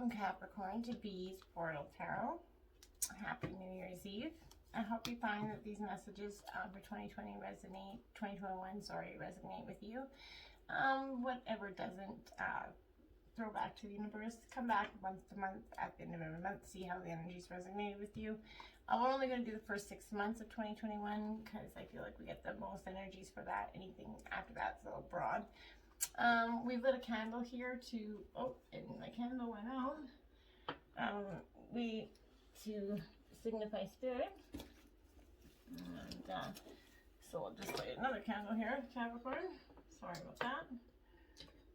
Welcome Capricorn to Bee's Portal Tarot. Happy New Year's Eve. I hope you find that these messages for 2021 resonate with you. Whatever doesn't, throw back to the universe. Come back month to month at the end of every month, see how the energies resonate with you. We're only going to do the first 6 months of 2021 because I feel like we get the most energies for that. Anything after that's a little broad. We've lit a candle here to, and my candle went out. To signify spirit. And so we'll just light another candle here, Capricorn. Sorry about that.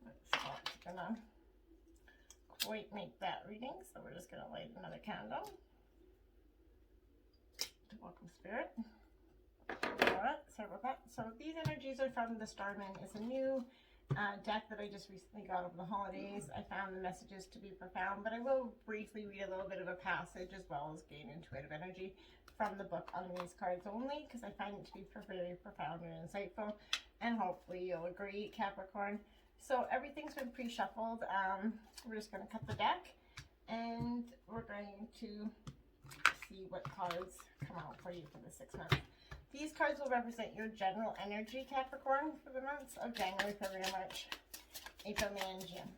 It's not gonna quite make that reading, so we're just gonna light another candle to welcome spirit. Alright, sorry about that. So these energies are from the Starman. It's a new deck that I just recently got over the holidays. I found the messages to be profound, but I will briefly read a little bit of a passage as well as gain intuitive energy from the book on these cards only, because I find it to be very profound and insightful, and hopefully you'll agree, Capricorn. So everything's been pre-shuffled. We're just going to cut the deck, and we're going to see what cards come out for you for the 6 months. These cards will represent your general energy, Capricorn, for the months of January, February, March, April, May, and June.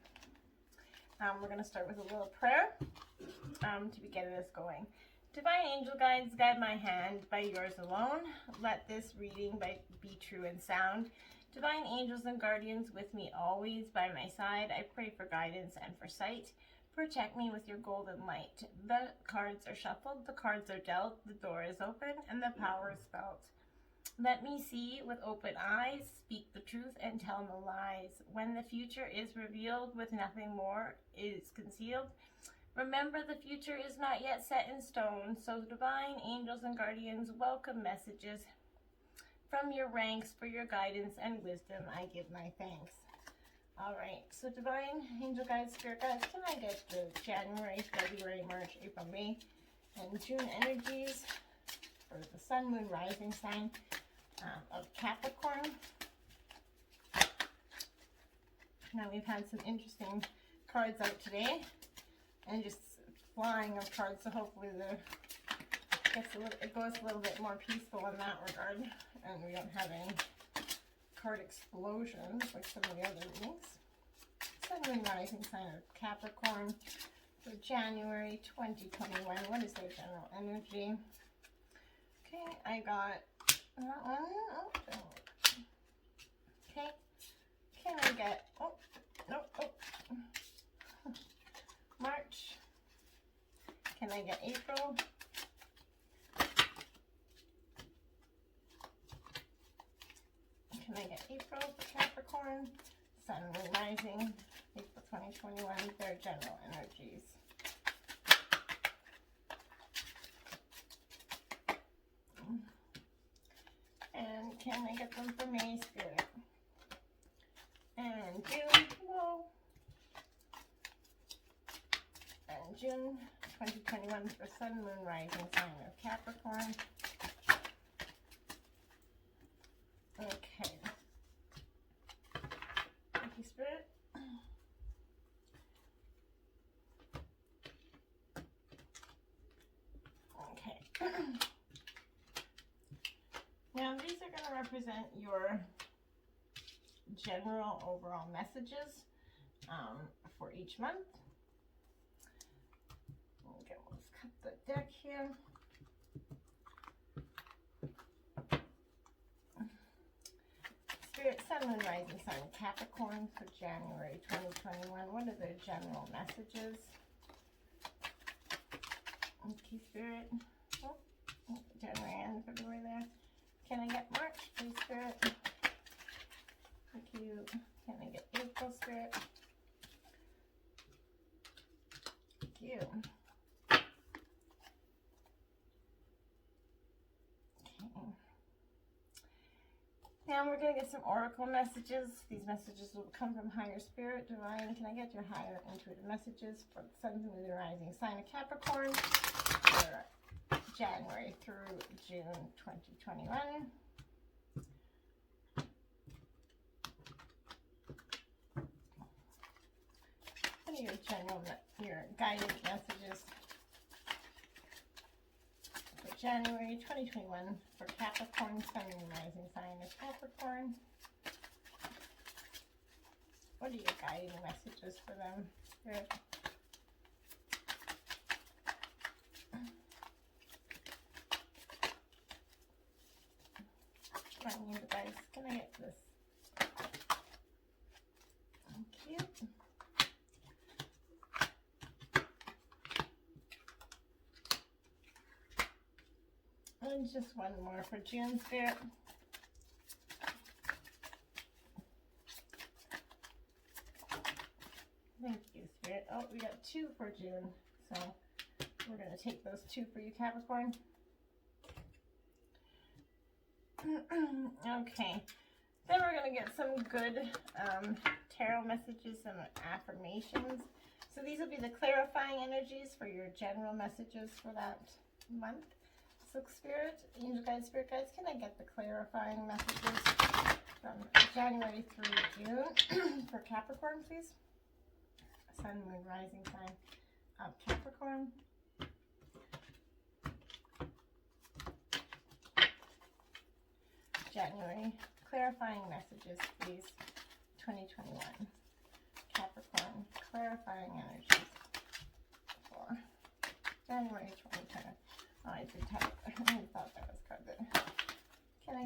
We're going to start with a little prayer to be getting this going. Divine angel guides, guide my hand by yours alone. Let this reading be true and sound. Divine angels and guardians with me always by my side. I pray for guidance and for sight. Protect me with your golden light. The cards are shuffled, the cards are dealt, the door is open, and the power is felt. Let me see with open eyes, speak the truth, and tell no lies. When the future is revealed with nothing more is concealed, remember the future is not yet set in stone, so divine angels and guardians welcome messages from your ranks. For your guidance and wisdom, I give my thanks. All right, so divine angel guides, spirit guides, can I get the January, February, March, April, May, and June energies for the sun, moon, rising sign of Capricorn? Now we've had some interesting cards out today, and just flying of cards, so hopefully it goes a little bit more peaceful in that regard, and we don't have any card explosions like some of the other readings. Sun, moon, rising sign of Capricorn for January 2021. What is their general energy? Okay, I got that one. Oh, okay. Can I get, March? Can I get April? Can I get April for Capricorn? Sun, moon, rising, April 2021, their general energies. And can I get them for May, spirit? And June, whoa. And June 2021 for sun, moon, rising sign of Capricorn. Okay. Thank you, spirit. Okay. Now these are going to represent your general overall messages for each month. Okay, let's cut the deck here. Spirit, sun, moon, rising sign Capricorn for January 2021. What are their general messages? Okay, spirit. January and February there. Can I get March, please, spirit? Thank you. Can I get April, spirit? Thank you. Okay. Now we're going to get some oracle messages. These messages will come from higher spirit, divine. Can I get your higher intuitive messages for the sun, moon, and rising sign of Capricorn for January through June 2021? What are your guided messages for January 2021 for Capricorn, Sun, and Rising sign of Capricorn? What are your guiding messages for them, Spirit? Come on, you guys, can I get this? Thank you. And just one more for June, Spirit. Thank you, Spirit. Oh, we got 2 for June, so we're going to take those 2 for you, Capricorn. Okay, then we're going to get some good tarot messages and affirmations. So these will be the clarifying energies for your general messages for that month. So Spirit, Angel Guides, Spirit Guides, can I get the clarifying messages from January through June for Capricorn, please? Sun, Moon, Rising sign of Capricorn. January, clarifying messages, please. 2021. Capricorn, clarifying energies for January 2020. Oh, I did have, I thought that was covered. Can I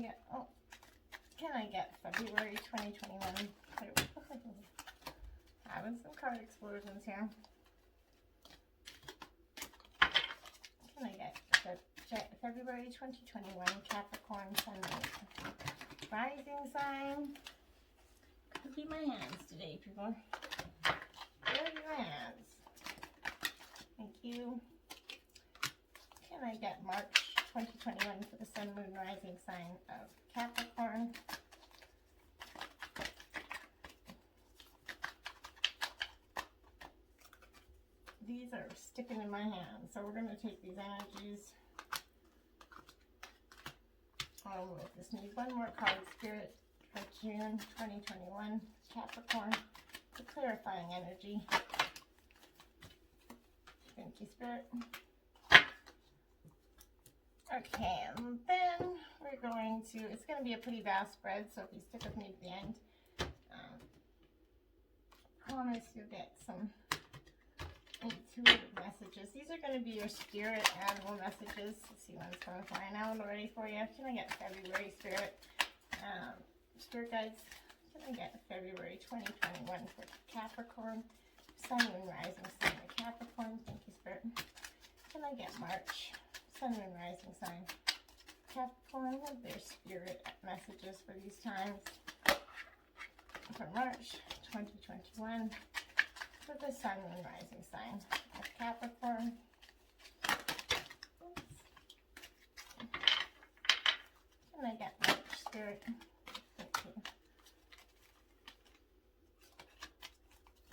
get February 2021? Having some card explosions here. Can I get February 2021 Capricorn, Sun, Rising sign? Could be my hands today, people. There are your hands. Thank you. Can I get March 2021 for the Sun, Moon, Rising sign of Capricorn? These are sticking in my hand, so we're going to take these energies. Oh, we'll just need one more card, Spirit, for June 2021, Capricorn, the clarifying energy. Thank you, Spirit. Okay, and then we're going to, it's going to be a pretty vast spread, so if you stick with me at the end, promise you'll get some intuitive messages. These are going to be your spirit animal messages. Let's see one's going to flying out already for you. Can I get February, Spirit? Spirit Guides, can I get February 2021 for Capricorn? Sun, Moon, Rising sign of Capricorn. Thank you, Spirit. Can I get March? Sun, Moon, Rising sign Capricorn. What are their spirit messages for these times? For March 2021. For the Sun, Moon, Rising sign of Capricorn. Oops. Can I get March, Spirit? Thank you.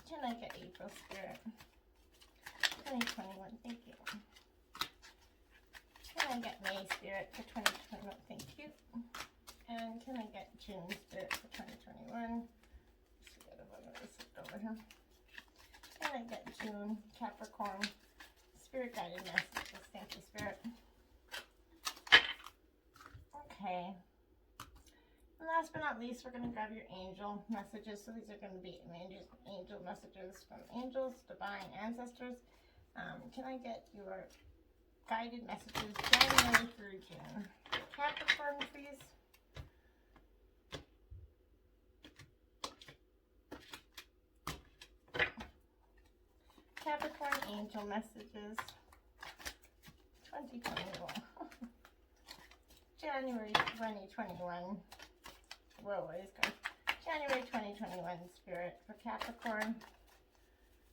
Can I get April, Spirit? 2021, thank you. Can I get May, Spirit, for 2021? Thank you. And can I get June, Spirit, for 2021? Just forget about this over here. Can I get June, Capricorn, Spirit guided messages? Thank you, Spirit. Okay. And last but not least, we're going to grab your angel messages. So these are going to be angel messages from angels, divine ancestors. Can I get your guided messages January through June? Capricorn, please. Capricorn angel messages 2021. January 2021. Whoa, what is going? January 2021 Spirit for Capricorn.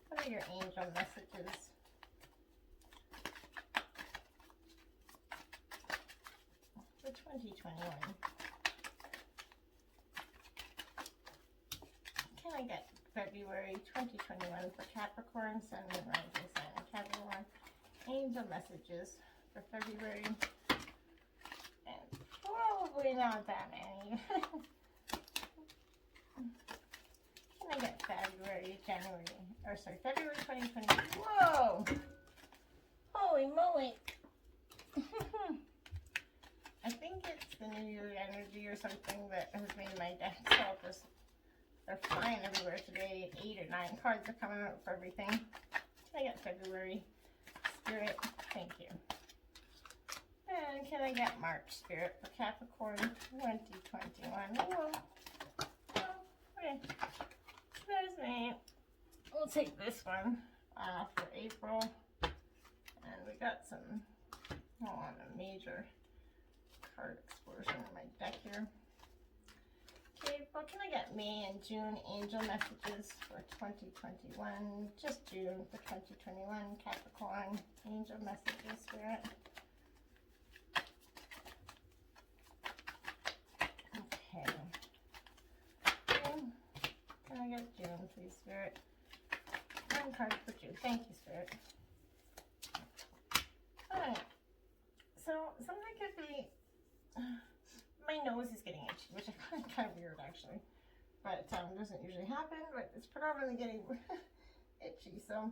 What are your angel messages? For 2021. Can I get February 2021 for Capricorn, Sun, Moon, Rising sign of Capricorn? Angel messages for February. And probably not that many. Can I get February 2020. Whoa! Holy moly! I think it's the New Year energy or something that has made my deck so just, they're flying everywhere today. 8 or 9 cards are coming out for everything. Can I get February Spirit? Thank you. And can I get March Spirit for Capricorn 2021? Whoa. Oh, okay. There's me. We'll take this one for April. And we got some, a major card explosion in my deck here. Okay, what can I get May and June angel messages for 2021? Just June for 2021, Capricorn angel messages, Spirit. Okay. Can I get June, please, Spirit? One card for June. Thank you, Spirit. Alright. So, something could be... my nose is getting itchy, which I find kind of weird, actually. But it doesn't usually happen, but it's predominantly getting itchy, so...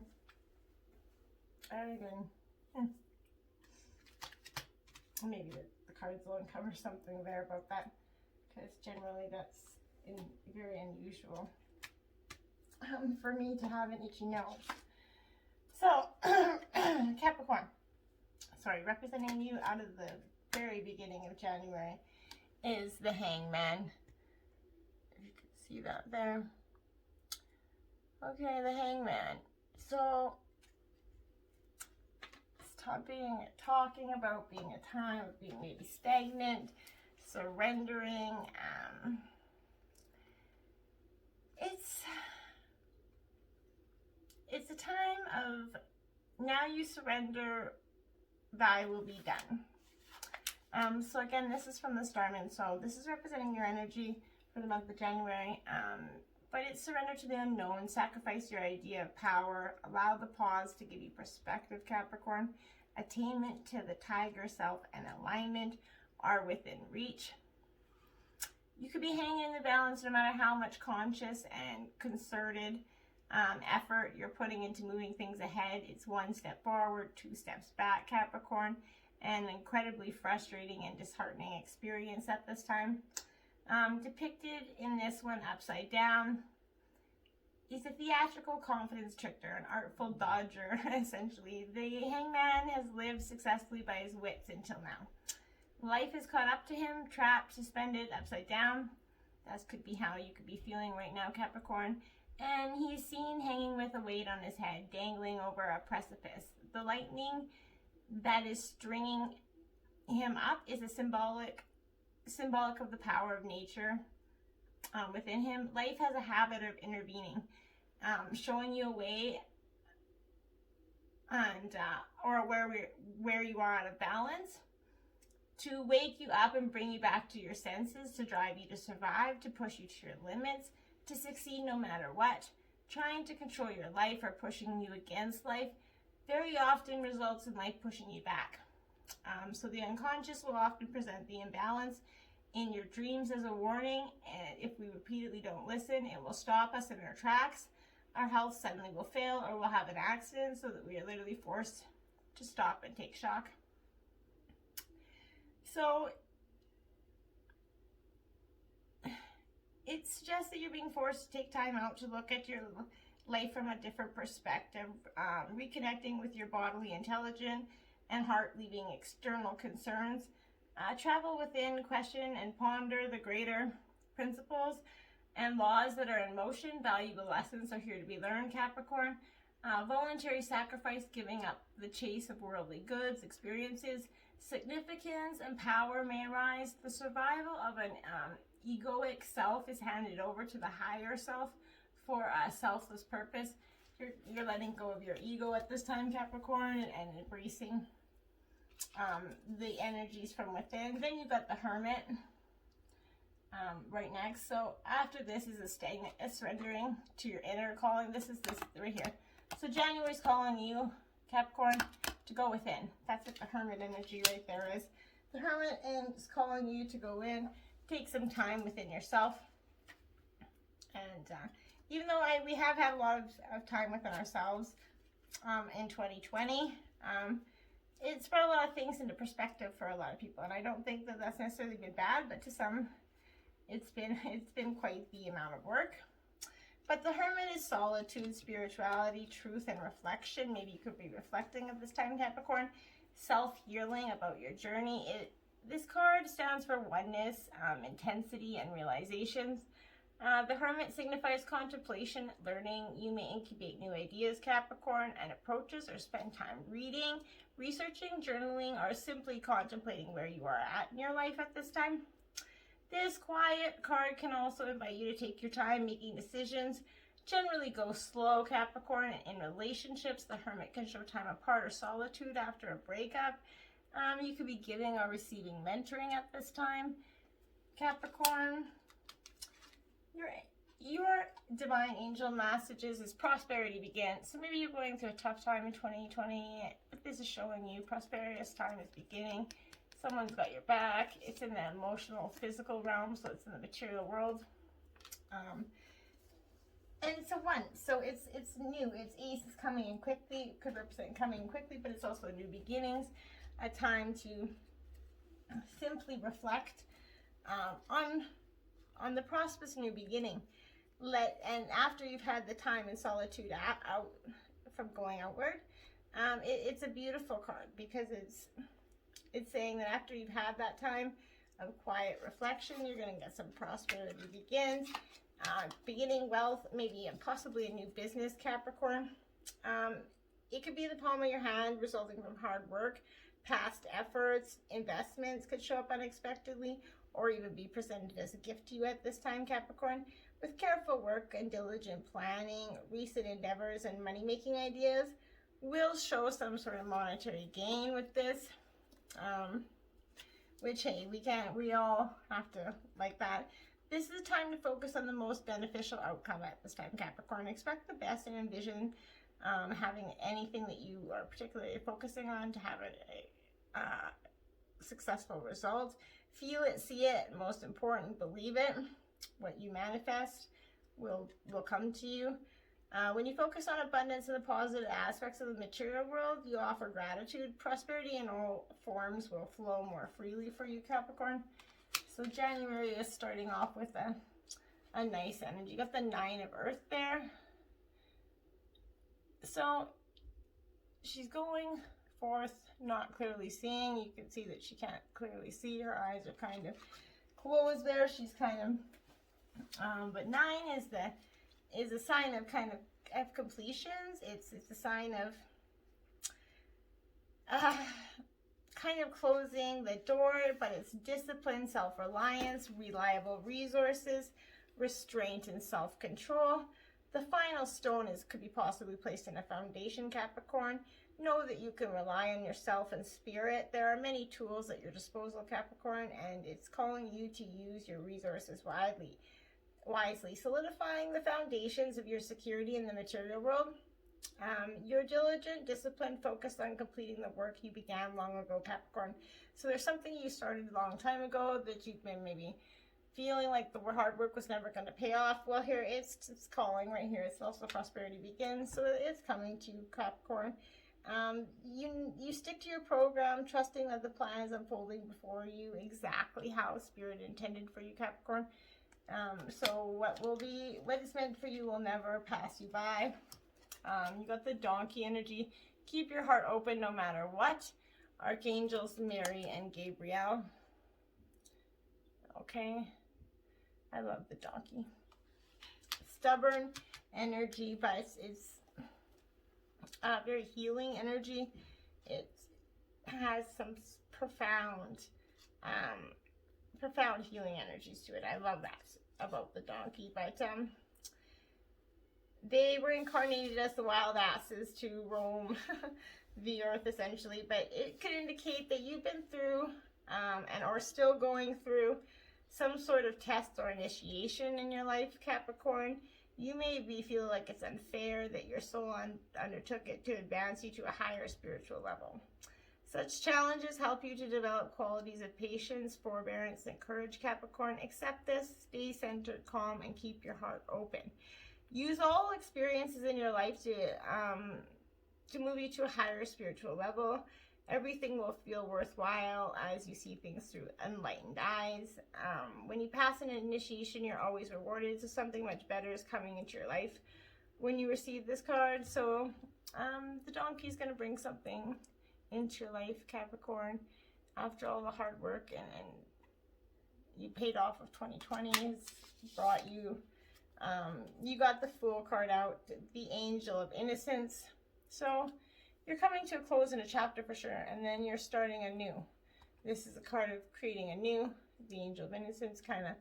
Maybe the cards will uncover something there about that, because generally that's very unusual for me to have an itchy nose. So, Capricorn, sorry, representing you out of the very beginning of January is the Hangman. If you can see that there. Okay, the Hangman. So, talking about being a time of being maybe stagnant, surrendering. It's a time of now you surrender, thy will be done. So again, this is from the Starman. So this is representing your energy for the month of January. But it's surrender to the unknown, sacrifice your idea of power, allow the pause to give you perspective, Capricorn. Attainment to the tiger self and alignment are within reach. You could be hanging in the balance no matter how much conscious and concerted effort you're putting into moving things ahead. It's 1 step forward, 2 steps back, Capricorn. An incredibly frustrating and disheartening experience at this time. Depicted in this one upside down. He's a theatrical confidence trickster, an artful dodger, essentially. The Hangman has lived successfully by his wits until now. Life has caught up to him, trapped, suspended, upside down. That could be how you could be feeling right now, Capricorn. And he's seen hanging with a weight on his head, dangling over a precipice. The lightning that is stringing him up is a symbolic of the power of nature within him. Life has a habit of intervening, showing you a way and or where you are out of balance, to wake you up and bring you back to your senses, to drive you to survive, to push you to your limits, to succeed no matter what. Trying to control your life or pushing you against life very often results in life pushing you back. So the unconscious will often present the imbalance in your dreams as a warning, and if we repeatedly don't listen, it will stop us in our tracks. Our health suddenly will fail, or we'll have an accident so that we are literally forced to stop and take shock. So it suggests that you're being forced to take time out to look at your life from a different perspective, reconnecting with your bodily intelligence and heart, leaving external concerns. Travel within, question and ponder the greater principles and laws that are in motion. Valuable lessons are here to be learned, Capricorn. Voluntary sacrifice, giving up the chase of worldly goods, experiences. Significance and power may arise. The survival of an egoic self is handed over to the higher self for a selfless purpose. You're letting go of your ego at this time, Capricorn, and embracing the energies from within. Then you've got the Hermit right next. So after this is a surrendering to your inner calling. This right here. So January's calling you, Capricorn, to go within. That's what the Hermit energy right there is. The Hermit is calling you to go in, take some time within yourself, and even though we have had a lot of time within ourselves in 2020, it's brought a lot of things into perspective for a lot of people, and I don't think that that's necessarily been bad, but to some, it's been quite the amount of work. But the Hermit is solitude, spirituality, truth, and reflection. Maybe you could be reflecting at this time, Capricorn. Self-healing about your journey. This card stands for oneness, intensity, and realizations. The Hermit signifies contemplation, learning. You may incubate new ideas, Capricorn, and approaches, or spend time reading, researching, journaling, or simply contemplating where you are at in your life at this time. This quiet card can also invite you to take your time making decisions. Generally go slow, Capricorn. In relationships, the Hermit can show time apart or solitude after a breakup. You could be giving or receiving mentoring at this time, Capricorn. Your divine angel messages is prosperity begins. So maybe you're going through a tough time in 2020, but this is showing you prosperous time is beginning. Someone's got your back. It's in the emotional, physical realm, so it's in the material world. And it's a one, so it's new. It's Ace is coming in quickly. It could represent coming in quickly, but it's also new beginnings. A time to simply reflect on the prosperous new beginning. And after you've had the time in solitude out from going outward, it's a beautiful card because it's saying that after you've had that time of quiet reflection, you're going to get some prosperity begins, beginning wealth, maybe and possibly a new business, Capricorn. It could be the palm of your hand resulting from hard work, past efforts, investments could show up unexpectedly, or even be presented as a gift to you at this time, Capricorn. With careful work and diligent planning, recent endeavors and money-making ideas will show some sort of monetary gain with this. Which, hey, we all have to like that. This is a time to focus on the most beneficial outcome at this time, Capricorn. Expect the best and envision having anything that you are particularly focusing on to have a successful result. Feel it, see it, most important, believe it. What you manifest will come to you. When you focus on abundance and the positive aspects of the material world, you offer gratitude. Prosperity in all forms will flow more freely for you, Capricorn. So January is starting off with a nice energy. You got the 9 of Earth there. So she's going forth, not clearly seeing. You can see that she can't clearly see. Her eyes are kind of closed there. She's kind of, but 9 is a sign of kind of completions. It's a sign of kind of closing the door, but it's discipline, self-reliance, reliable resources, restraint, and self-control. The final stone could be possibly placed in a foundation, Capricorn. Know that you can rely on yourself and spirit. There are many tools at your disposal, Capricorn, and it's calling you to use your resources wisely, solidifying the foundations of your security in the material world. You're diligent, disciplined, focused on completing the work you began long ago, Capricorn. So there's something you started a long time ago that you've been maybe feeling like the hard work was never going to pay off. Well, here it's calling right here. It's also prosperity begins, so it's coming to you, Capricorn. You stick to your program, trusting that the plan is unfolding before you exactly how Spirit intended for you, Capricorn. So what is meant for you will never pass you by. You got the donkey energy. Keep your heart open no matter what. Archangels Mary and Gabriel. Okay. I love the donkey. Stubborn energy, but it's very healing energy. It has some profound healing energies to it. I love that about the donkey, but they were incarnated as the wild asses to roam the earth, essentially, but it could indicate that you've been through and are still going through some sort of test or initiation in your life, Capricorn. You may be feeling like it's unfair that your soul undertook it to advance you to a higher spiritual level. Such challenges help you to develop qualities of patience, forbearance, and courage, Capricorn. Accept this, stay centered, calm, and keep your heart open. Use all experiences in your life to move you to a higher spiritual level. Everything will feel worthwhile as you see things through enlightened eyes. When you pass an initiation, you're always rewarded, so something much better is coming into your life when you receive this card. So the donkey is going to bring something into your life, Capricorn, after all the hard work and you paid off of 2020 has brought you. You got the Fool card out, the Angel of Innocence. So you're coming to a close in a chapter for sure, and then you're starting anew. This is a card of creating anew. The Angel of Innocence, kind of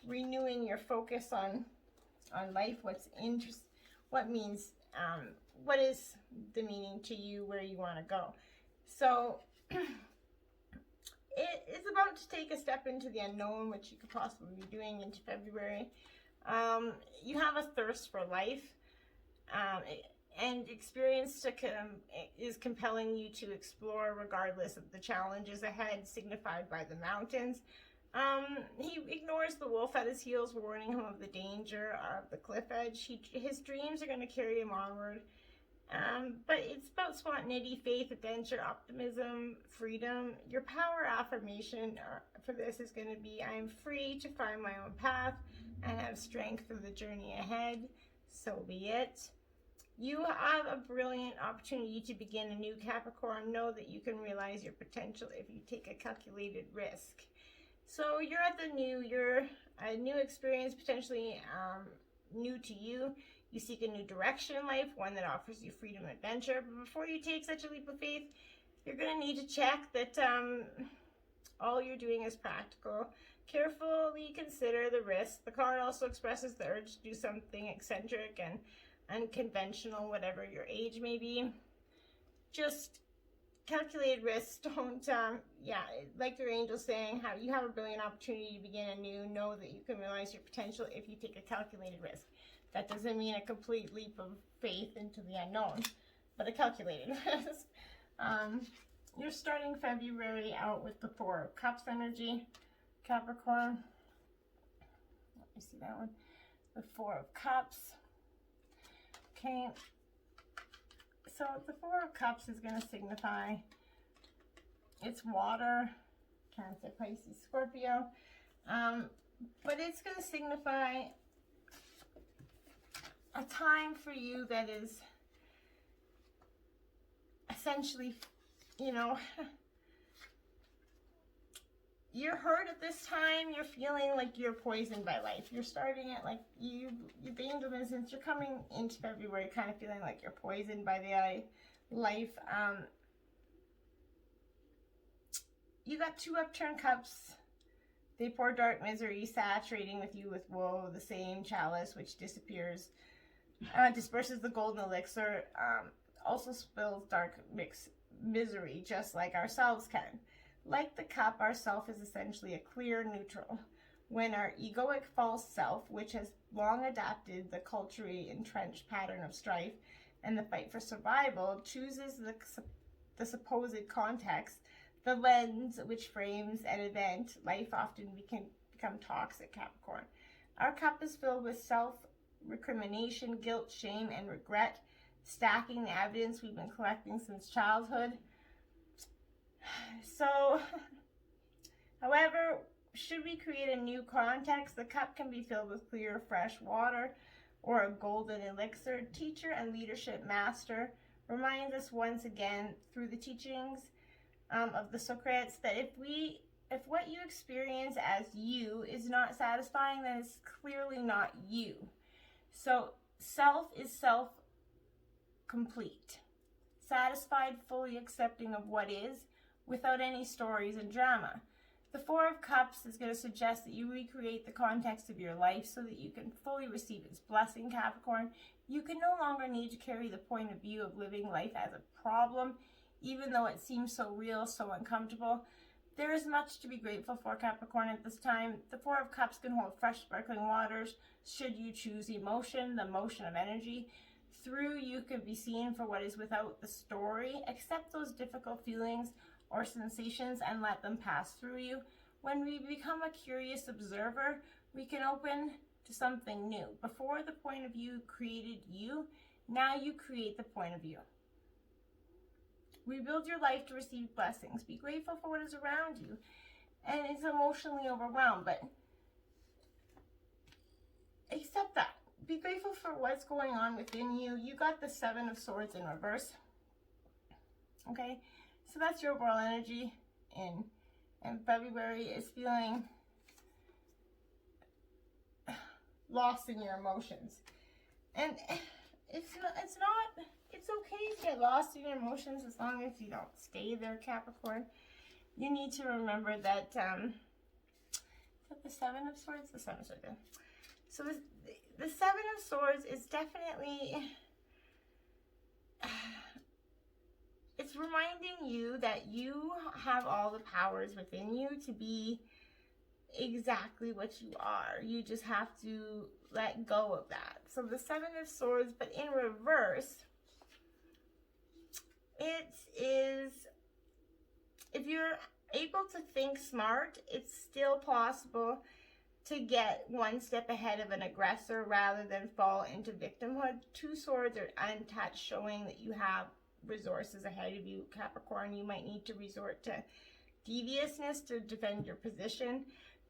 renewing your focus on life. What means, what is the meaning to you, where you want to go. So it is about to take a step into the unknown, which you could possibly be doing into February. You have a thirst for life, and experience is compelling you to explore regardless of the challenges ahead, signified by the mountains. He ignores the wolf at his heels, warning him of the danger of the cliff edge. His dreams are going to carry him onward. But it's about spontaneity, faith, adventure, optimism, freedom. Your power affirmation for this is going to be, I am free to find my own path and have strength for the journey ahead. So be it. You have a brilliant opportunity to begin a new Capricorn. Know that you can realize your potential if you take a calculated risk. So you're at the new, you're a new experience, potentially new to you. You seek a new direction in life, one that offers you freedom and adventure. But before you take such a leap of faith, you're going to need to check that all you're doing is practical. Carefully consider the risk. The card also expresses the urge to do something eccentric and unconventional, whatever your age may be. Just calculated risks. Don't, like your angel's saying, you have a brilliant opportunity to begin anew. Know that you can realize your potential if you take a calculated risk. That doesn't mean a complete leap of faith into the unknown, but a calculated risk. You're starting February out with the Four of Cups energy, Capricorn. Let me see that one. The Four of Cups. Okay. So the Four of Cups is going to signify it's water, Cancer, Pisces, Scorpio. But it's going to signify a time for you that is essentially, you're hurt at this time. You're feeling like you're poisoned by life. You're starting it like the Angel of Innocence. You're coming into February kind of feeling like you're poisoned by the life. You got two upturned cups. They pour dark misery, saturating with you with woe, the same chalice which disperses the golden elixir, also spills dark mixed misery, just like ourselves can. Like the cup, our self is essentially a clear neutral. When our egoic false self, which has long adapted the culturally entrenched pattern of strife and the fight for survival, chooses the supposed context, the lens which frames an event, life often can become toxic, Capricorn. Our cup is filled with self-recrimination, guilt, shame, and regret, stacking the evidence we've been collecting since childhood. So, however, should we create a new context, the cup can be filled with clear, fresh water or a golden elixir. Teacher and leadership master reminds us once again through the teachings of the Socrates that if what you experience as you is not satisfying, then it's clearly not you. So self is self-complete, satisfied, fully accepting of what is, without any stories and drama. The Four of Cups is going to suggest that you recreate the context of your life so that you can fully receive its blessing, Capricorn. You can no longer need to carry the point of view of living life as a problem, even though it seems so real, so uncomfortable. There is much to be grateful for, Capricorn, at this time. The Four of Cups can hold fresh, sparkling waters should you choose emotion, the motion of energy. Through you can be seen for what is without the story. Accept those difficult feelings or sensations and let them pass through you. When we become a curious observer, we can open to something new. Before, the point of view created you. Now you create the point of view. Rebuild your life to receive blessings. Be grateful for what is around you. And it's emotionally overwhelmed, but accept that. Be grateful for what's going on within you. You got the 7 of Swords in reverse. Okay? So that's your overall energy in February, is feeling lost in your emotions. And it's okay to get lost in your emotions as long as you don't stay there, Capricorn. You need to remember that, is that the 7 of Swords? The 7 of Swords. So the 7 of Swords is definitely, it's reminding you that you have all the powers within you to be exactly what you are. You just have to let go of that. So the 7 of Swords, but in reverse, it is, if you're able to think smart, it's still possible to get one step ahead of an aggressor rather than fall into victimhood. 2 swords are untouched, showing that you have resources ahead of you, Capricorn. You might need to resort to deviousness to defend your position.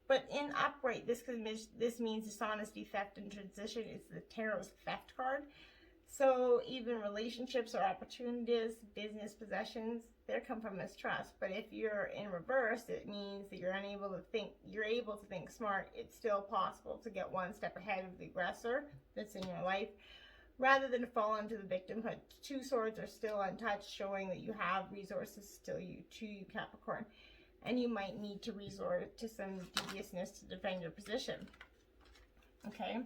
But in upright, this means dishonesty, theft, and transition. It's the Tarot's theft card. So even relationships or opportunities, business possessions, they come from mistrust. But if you're in reverse, it means that you're able to think smart. It's still possible to get one step ahead of the aggressor that's in your life, rather than fall into the victimhood. 2 swords are still untouched, showing that you have resources still you Capricorn. And you might need to resort to some deviousness to defend your position. Okay?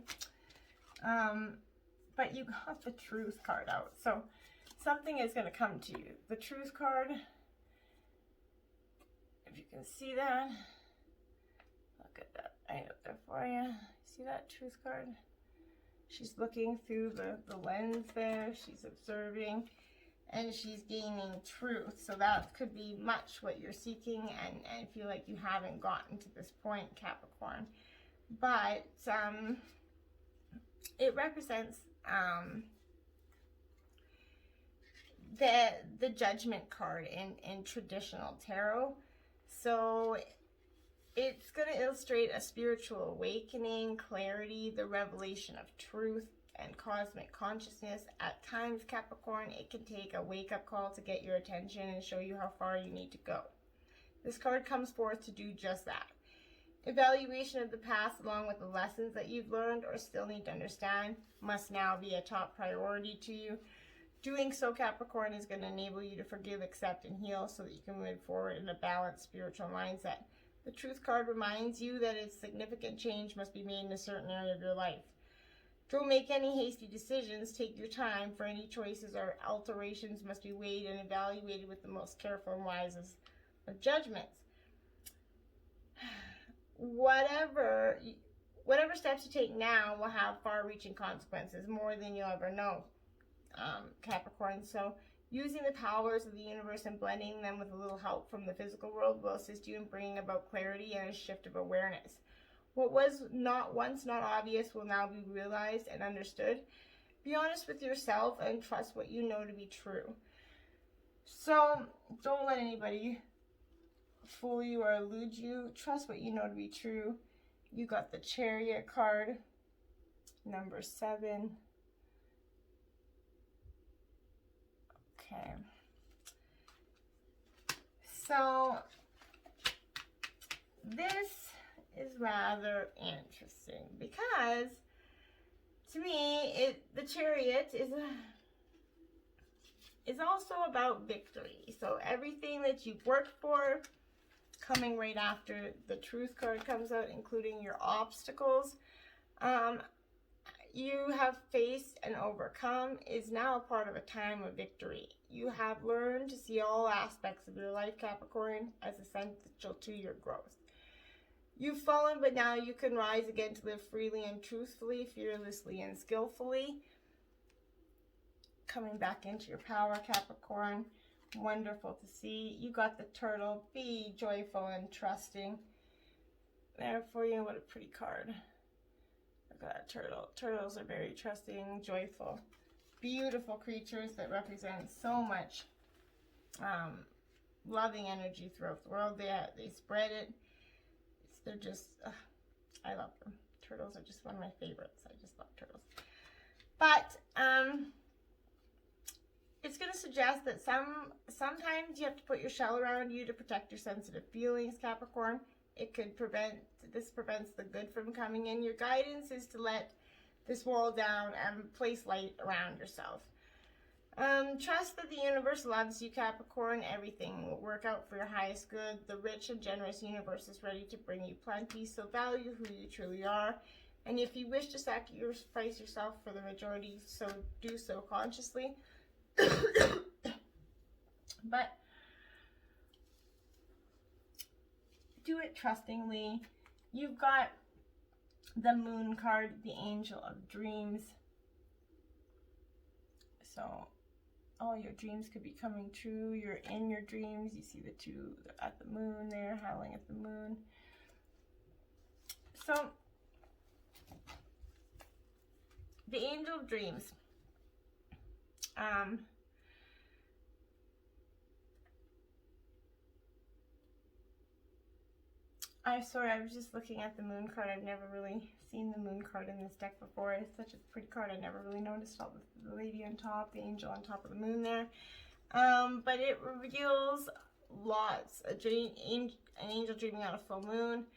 But you got the Truth card out. So something is going to come to you. The Truth card, if you can see that, look at that right up there for you. See that Truth card? She's looking through the lens there. She's observing, and she's gaining truth. So that could be much what you're seeking, and feel like you haven't gotten to this point, Capricorn. But it represents the Judgment card in traditional tarot. So it's going to illustrate a spiritual awakening, clarity, the revelation of truth, and cosmic consciousness. At times, Capricorn, it can take a wake-up call to get your attention and show you how far you need to go. This card comes forth to do just that. Evaluation of the past, along with the lessons that you've learned or still need to understand, must now be a top priority to you. Doing so, Capricorn, is going to enable you to forgive, accept, and heal so that you can move forward in a balanced spiritual mindset. The Truth card reminds you that a significant change must be made in a certain area of your life. Don't make any hasty decisions. Take your time, for any choices or alterations must be weighed and evaluated with the most careful and wisest of judgments. Whatever steps you take now will have far-reaching consequences, more than you'll ever know, Capricorn. So using the powers of the universe and blending them with a little help from the physical world will assist you in bringing about clarity and a shift of awareness. What was once not obvious will now be realized and understood. Be honest with yourself and trust what you know to be true. So don't let anybody fool you or elude you. Trust what you know to be true. You got the Chariot card, number 7. Okay. So this is rather interesting because, to me, the Chariot is also about victory. So everything that you've worked for, coming right after the Truth card comes out, including your obstacles, you have faced and overcome, is now a part of a time of victory. You have learned to see all aspects of your life, Capricorn, as essential to your growth. You've fallen, but now you can rise again to live freely and truthfully, fearlessly and skillfully. Coming back into your power, Capricorn. Wonderful to see. You got the Turtle. Be joyful and trusting. There for you. What a pretty card. The Look at that turtle. Turtles are very trusting, joyful, beautiful creatures that represent so much loving energy throughout the world. They spread it. They're just, I love them. Turtles are just one of my favorites. I just love turtles. But it's going to suggest that sometimes you have to put your shell around you to protect your sensitive feelings, Capricorn. This prevents the good from coming in. Your guidance is to let this wall down and place light around yourself. Trust that the universe loves you, Capricorn. Everything will work out for your highest good. The rich and generous universe is ready to bring you plenty, so value who you truly are. And if you wish to sacrifice yourself for the majority, so do so consciously. But do it trustingly. You've got the Moon card, the Angel of Dreams. So all your dreams could be coming true. You're in your dreams. You see the two at the moon there, howling at the moon. So the Angel of Dreams. I'm sorry, I was just looking at the Moon card. I've never really seen the Moon card in this deck before. It's such a pretty card. I never really noticed all the lady on top, the angel on top of the moon there. But it reveals lots. An angel dreaming on a full moon.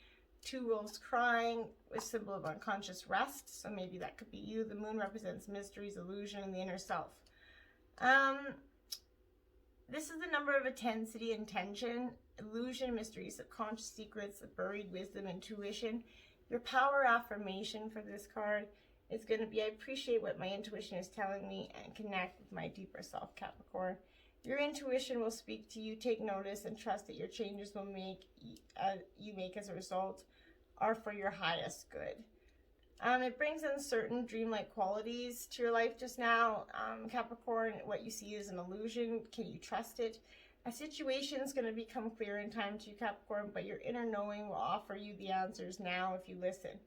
Two wolves crying, a symbol of unconscious rest. So maybe that could be you. The moon represents mysteries, illusion, and the inner self. This is the number of intensity and tension, illusion, mystery, subconscious secrets, buried wisdom, intuition. Your power affirmation for this card is going to be, I appreciate what my intuition is telling me and connect with my deeper self, Capricorn. Your intuition will speak to you. Take notice and trust that your changes will you make as a result are for your highest good. It brings in certain dreamlike qualities to your life just now. Capricorn, what you see is an illusion. Can you trust it? A situation is going to become clear in time to you, Capricorn, but your inner knowing will offer you the answers now if you listen.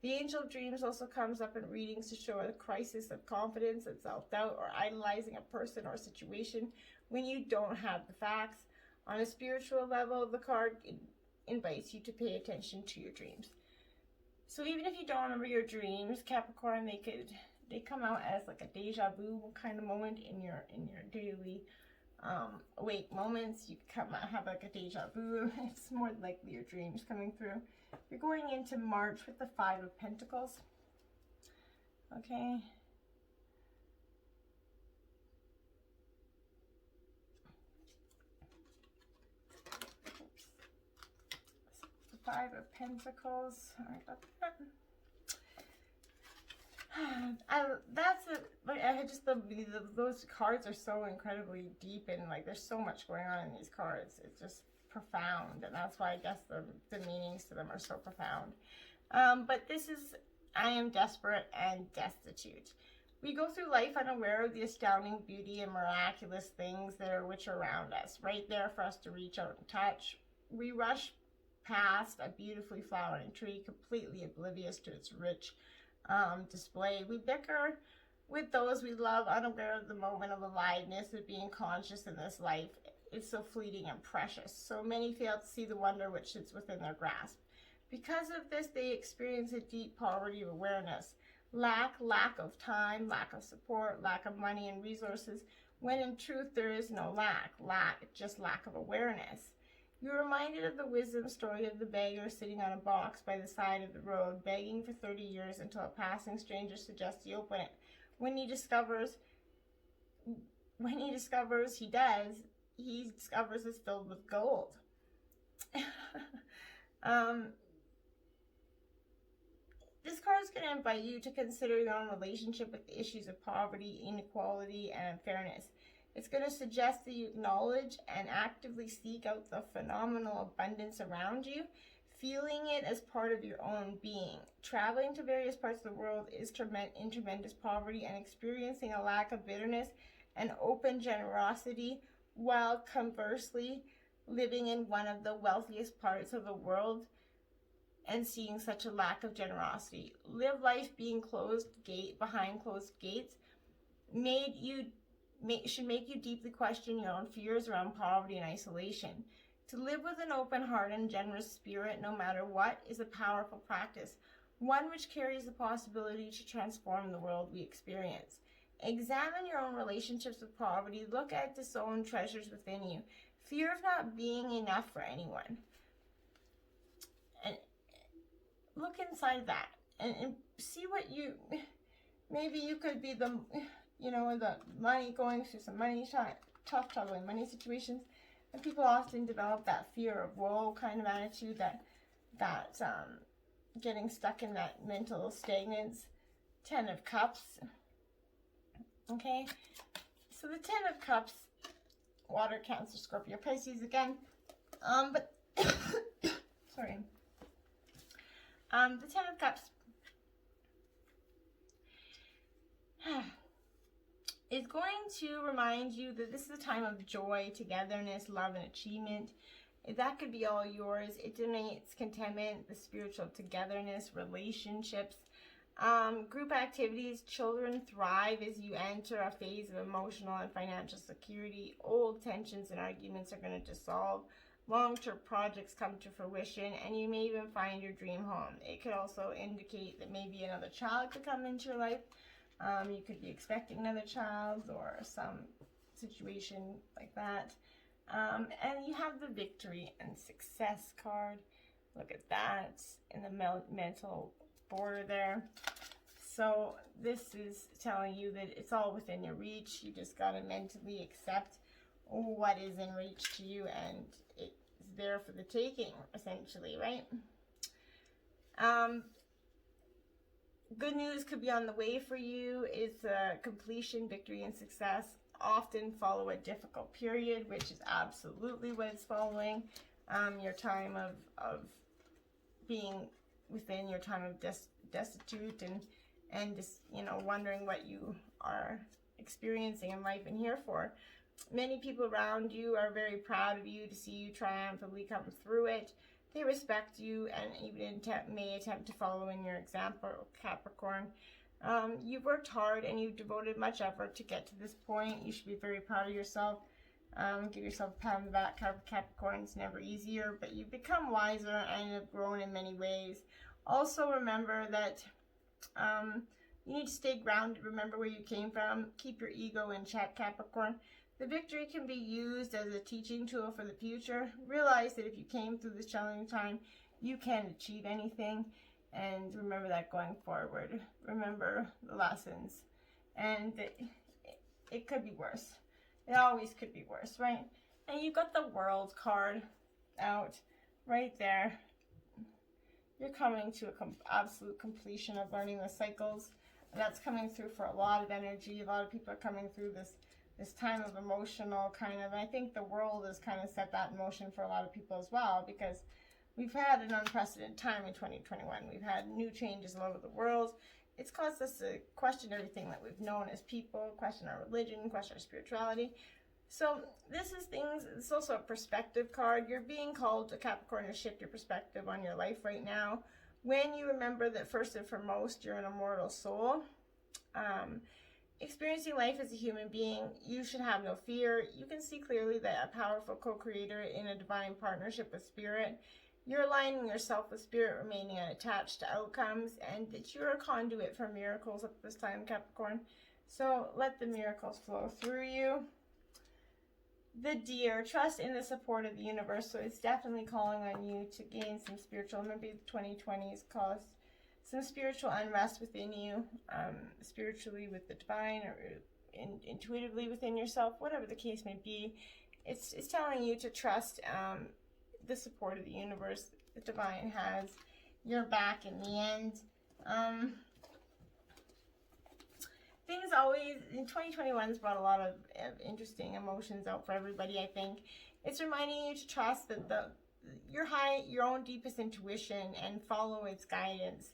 The Angel of Dreams also comes up in readings to show a crisis of confidence and self-doubt or idolizing a person or situation when you don't have the facts. On a spiritual level, the card invites you to pay attention to your dreams. So even if you don't remember your dreams, Capricorn, they come out as like a deja vu kind of moment in your daily awake moments. You have like a deja vu. It's more likely your dreams coming through. You're going into March with the Five of Pentacles. Okay. Oops. The Five of Pentacles. Sorry about that. Those cards are so incredibly deep and like there's so much going on in these cards. It's just profound, and that's why I guess the meanings to them are so profound. But this is, I am desperate and destitute. We go through life unaware of the astounding beauty and miraculous things which are around us, right there for us to reach out and touch. We rush past a beautifully flowering tree, completely oblivious to its rich display. We bicker with those we love, unaware of the moment of aliveness, of being conscious in this life. It's so fleeting and precious. So many fail to see the wonder which sits within their grasp. Because of this, they experience a deep poverty of awareness. Lack of time, lack of support, lack of money and resources, when in truth there is no just lack of awareness. You're reminded of the wisdom story of the beggar sitting on a box by the side of the road, begging for 30 years until a passing stranger suggests he open it. When he discovers it's filled with gold. This card is going to invite you to consider your own relationship with the issues of poverty, inequality, and unfairness. It's going to suggest that you acknowledge and actively seek out the phenomenal abundance around you, feeling it as part of your own being. Traveling to various parts of the world is in tremendous poverty and experiencing a lack of bitterness and open generosity, while conversely living in one of the wealthiest parts of the world and seeing such a lack of generosity. Live life being behind closed gates should make you deeply question your own fears around poverty and isolation. To live with an open heart and generous spirit, no matter what, is a powerful practice, one which carries the possibility to transform the world we experience. Examine your own relationships with poverty. Look at disowned treasures within you. Fear of not being enough for anyone. And look inside that and see what maybe you could be the money, going through some tough troubling money situations. And people often develop that fear of woe kind of attitude, that getting stuck in that mental stagnance. 10 of Cups. Okay, so the 10 of Cups, water, Cancer, Scorpio, Pisces again. But sorry. The 10 of Cups is going to remind you that this is a time of joy, togetherness, love, and achievement. That could be all yours. It denotes contentment, the spiritual togetherness, relationships, group activities. Children thrive as you enter a phase of emotional and financial security. Old tensions and arguments are going to dissolve. Long-term projects come to fruition, and you may even find your dream home. It could also indicate that maybe another child could come into your life. You could be expecting another child or some situation like that. And you have the Victory and Success card. Look at that in the mental border there. So this is telling you that it's all within your reach. You just got to mentally accept what is in reach to you, and it's there for the taking, essentially, right? Good news could be on the way for you. It's completion, victory, and success often follow a difficult period, which is absolutely what it's following. Your time of being within your time of destitute and just, wondering what you are experiencing in life and here for. Many people around you are very proud of you to see you triumphantly come through it. They respect you and even may attempt to follow in your example, Capricorn. You've worked hard and you've devoted much effort to get to this point. You should be very proud of yourself. Give yourself a pat on the back, Capricorn. It's never easier, but you've become wiser and have grown in many ways. Also remember that you need to stay grounded. Remember where you came from. Keep your ego in check, Capricorn. The victory can be used as a teaching tool for the future. Realize that if you came through this challenging time, you can achieve anything. And remember that going forward. Remember the lessons. And it could be worse. It always could be worse, right? And you got the World card out right there. You're coming to an absolute completion of learning the cycles. And that's coming through for a lot of energy. A lot of people are coming through this time of emotional kind of, I think the world has kind of set that in motion for a lot of people as well, because we've had an unprecedented time in 2021. We've had new changes all over the world. It's caused us to question everything that we've known as people, question our religion, question our spirituality. So this is things, it's also a perspective card. You're being called to Capricorn to shift your perspective on your life right now. When you remember that first and foremost, you're an immortal soul. Experiencing life as a human being, you should have no fear. You can see clearly that a powerful co-creator in a divine partnership with spirit. You're aligning yourself with spirit, remaining unattached to outcomes, and that you're a conduit for miracles at this time, Capricorn. So let the miracles flow through you. The Deer, trust in the support of the universe. So it's definitely calling on you to gain some spiritual, maybe 2020's caused some spiritual unrest within you, spiritually with the divine or intuitively within yourself, whatever the case may be. It's telling you to trust the support of the universe. The divine has your back in the end. Things always, in 2021's brought a lot of interesting emotions out for everybody, I think. It's reminding you to trust that your own deepest intuition and follow its guidance.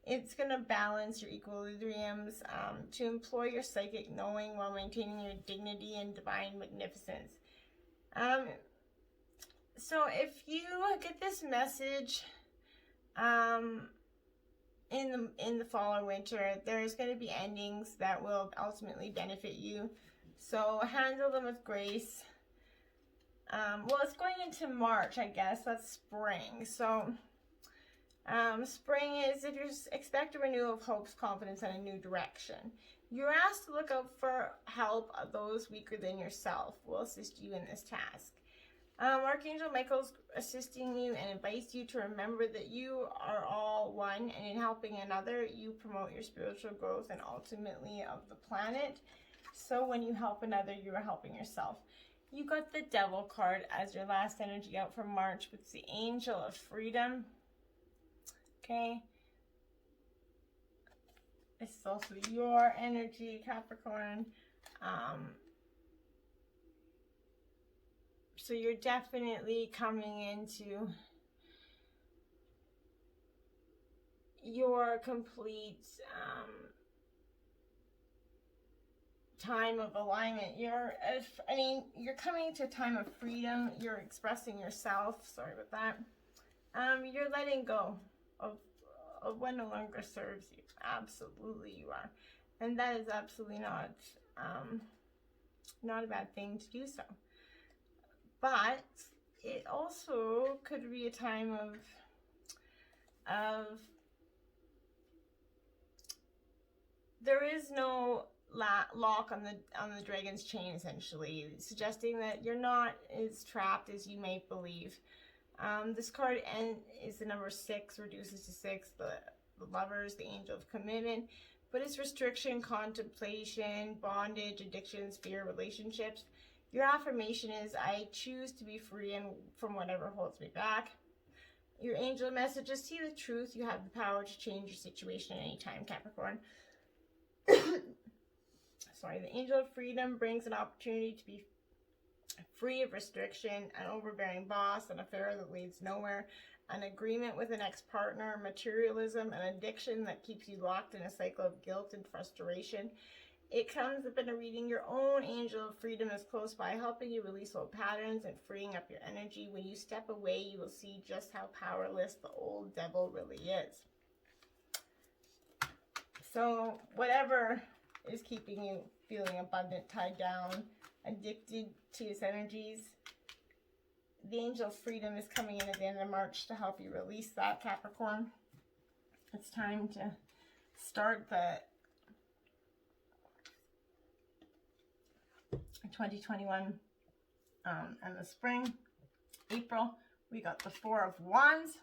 It's going to balance your equilibriums to employ your psychic knowing while maintaining your dignity and divine magnificence. So if you get this message, in the fall or winter, there's going to be endings that will ultimately benefit you. So handle them with grace. Well, it's going into March, I guess. That's spring. So spring is if you expect a renewal of hopes, confidence, and a new direction. You're asked to look out for help of those weaker than yourself will assist you in this task. Archangel Michael's assisting you and invites you to remember that you are all one, and in helping another, you promote your spiritual growth and ultimately of the planet. So when you help another, you are helping yourself. You got the Devil card as your last energy out for March with the Angel of Freedom. Okay. This is also your energy, Capricorn. So you're definitely coming into your complete time of alignment. You're coming to a time of freedom. You're expressing yourself. Sorry about that. You're letting go of what no longer serves you. Absolutely, you are, and that is absolutely not a bad thing to do so. But it also could be a time of there is no lock on the dragon's chain, essentially, suggesting that you're not as trapped as you may believe. This card is the number 6, reduces to 6, the Lovers, the Angel of Commitment, but it's restriction, contemplation, bondage, addictions, fear, relationships. Your affirmation is, I choose to be free and from whatever holds me back. Your angel message is, see the truth. You have the power to change your situation at any time, Capricorn. Sorry, the Angel of Freedom brings an opportunity to be free of restriction, an overbearing boss, an affair that leads nowhere, an agreement with an ex-partner, materialism, an addiction that keeps you locked in a cycle of guilt and frustration. It comes up in a reading. Your own Angel of Freedom is close by, helping you release old patterns and freeing up your energy. When you step away, you will see just how powerless the old devil really is. So whatever is keeping you feeling abundant, tied down, addicted to its energies, the Angel of Freedom is coming in at the end of March to help you release that, Capricorn. It's time to start the 2021 and the spring. April, we got the 4 of Wands.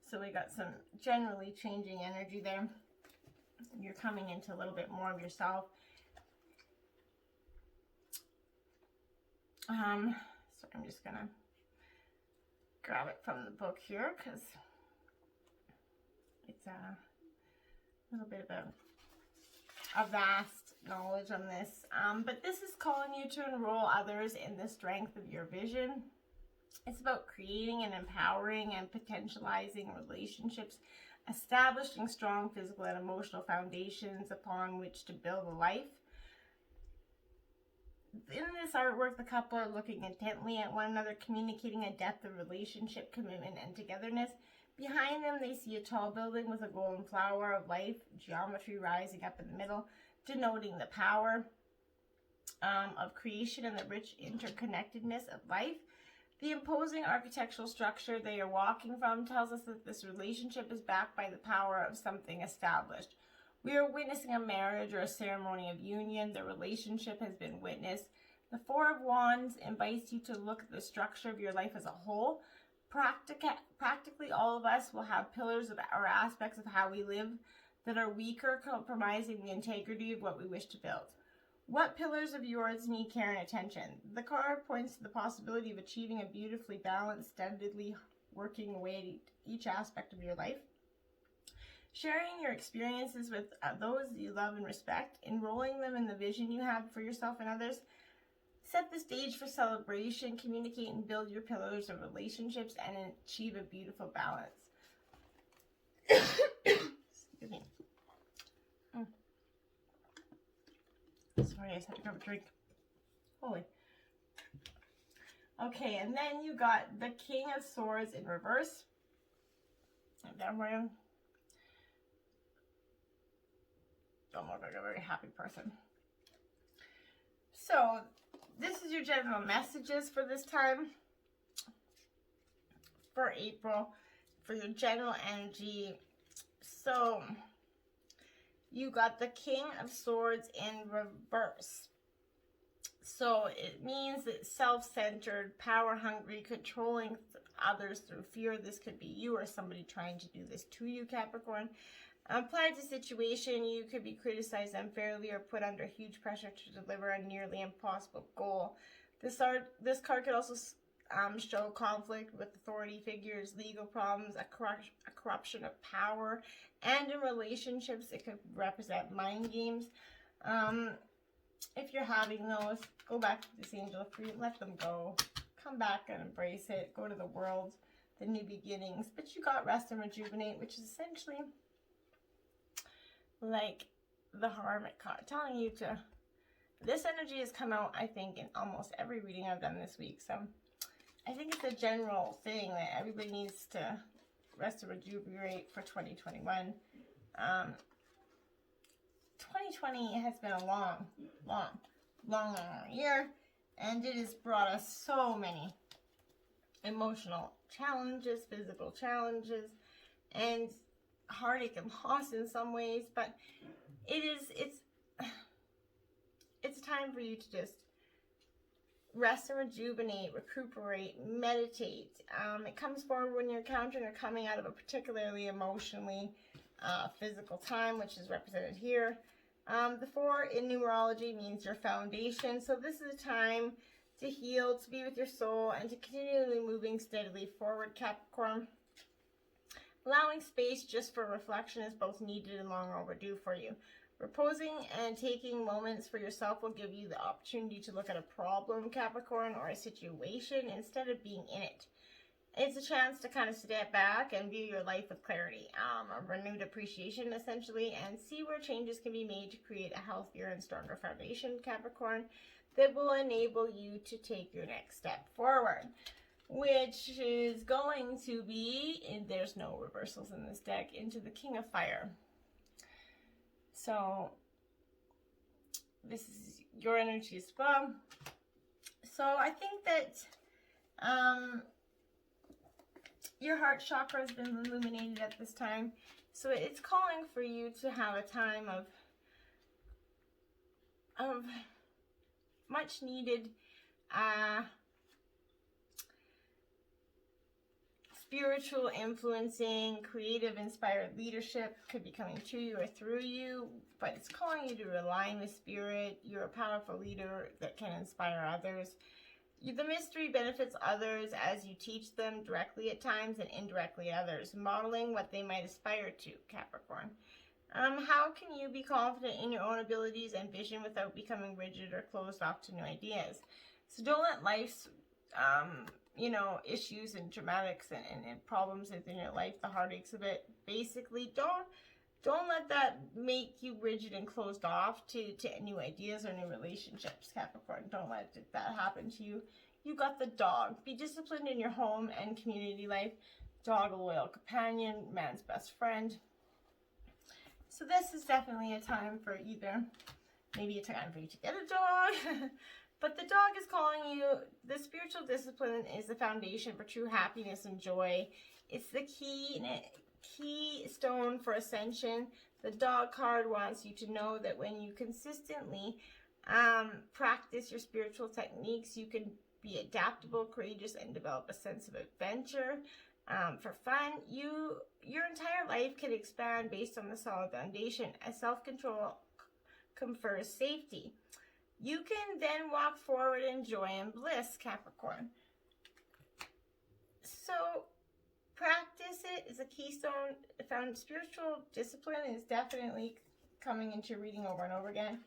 So we got some generally changing energy there. You're coming into a little bit more of yourself. So I'm just gonna grab it from the book here because it's a little bit of a vast knowledge on this. But this is calling you to enroll others in the strength of your vision. It's about creating and empowering and potentializing relationships, establishing strong physical and emotional foundations upon which to build a life. In this artwork, the couple are looking intently at one another, communicating a depth of relationship, commitment, and togetherness. Behind them, they see a tall building with a golden flower of life, geometry rising up in the middle, denoting the power of creation and the rich interconnectedness of life. The imposing architectural structure they are walking from tells us that this relationship is backed by the power of something established. We are witnessing a marriage or a ceremony of union. The relationship has been witnessed. The 4 of Wands invites you to look at the structure of your life as a whole. Practically all of us will have pillars or aspects of how we live that are weaker, compromising the integrity of what we wish to build. What pillars of yours need care and attention? The card points to the possibility of achieving a beautifully balanced, steadily working away at each aspect of your life. Sharing your experiences with those you love and respect, enrolling them in the vision you have for yourself and others. Set the stage for celebration, communicate and build your pillars of relationships, and achieve a beautiful balance. Excuse me. Sorry, I just had to grab a drink. Holy. Okay, and then you got the King of Swords in reverse. Don't look like a very happy person. So, this is your general messages for this time. For April, for your general energy. So, you got the King of Swords in reverse. So, it means that self-centered, power-hungry, controlling others through fear. This could be you or somebody trying to do this to you, Capricorn. Applied to situation, you could be criticized unfairly or put under huge pressure to deliver a nearly impossible goal. This card could also show conflict with authority figures, legal problems, a corruption of power, and in relationships, it could represent mind games. If you're having those, go back to this angel free, let them go. Come back and embrace it. Go to the world, the new beginnings. But you got rest and rejuvenate, which is essentially like the Hermit card, telling you to... This energy has come out, I think, in almost every reading I've done this week. So I think it's a general thing that everybody needs to rest and rejuvenate for 2021. 2020 has been a long year, and it has brought us so many emotional challenges, physical challenges, and heartache and loss in some ways. But it's time for you to just rest and rejuvenate, recuperate, meditate. It comes forward when you're encountering or coming out of a particularly emotionally physical time, which is represented here. The 4 in numerology means your foundation. So this is a time to heal, to be with your soul, and to continually moving steadily forward, Capricorn. Allowing space just for reflection is both needed and long overdue for you. Reposing and taking moments for yourself will give you the opportunity to look at a problem, Capricorn, or a situation instead of being in it. It's a chance to kind of step back and view your life with clarity, a renewed appreciation essentially, and see where changes can be made to create a healthier and stronger foundation, Capricorn, that will enable you to take your next step forward, which is going to be, and there's no reversals in this deck, into the King of Fire. So this is your energy as well. So I think that your heart chakra has been illuminated at this time. So it's calling for you to have a time of much needed spiritual influencing, creative, inspired leadership. Could be coming to you or through you, but it's calling you to align with spirit. You're a powerful leader that can inspire others. The mystery benefits others as you teach them directly at times and indirectly others, modeling what they might aspire to, Capricorn. How can you be confident in your own abilities and vision without becoming rigid or closed off to new ideas? So don't let life's, issues and dramatics and problems within your life, the heartaches of it, basically don't let that make you rigid and closed off to new ideas or new relationships, Capricorn. Don't let that happen to you. You got the dog. Be disciplined in your home and community life. Dog, a loyal companion, man's best friend. So this is definitely a time for maybe a time for you to get a dog. But the dog is calling you. The spiritual discipline is the foundation for true happiness and joy. It's the keystone for ascension. The dog card wants you to know that when you consistently practice your spiritual techniques, you can be adaptable, courageous, and develop a sense of adventure. For fun, your entire life can expand based on the solid foundation. As self-control confers safety, you can then walk forward in joy and bliss, Capricorn. So practice it is a keystone. Found spiritual discipline is definitely coming into reading over and over again.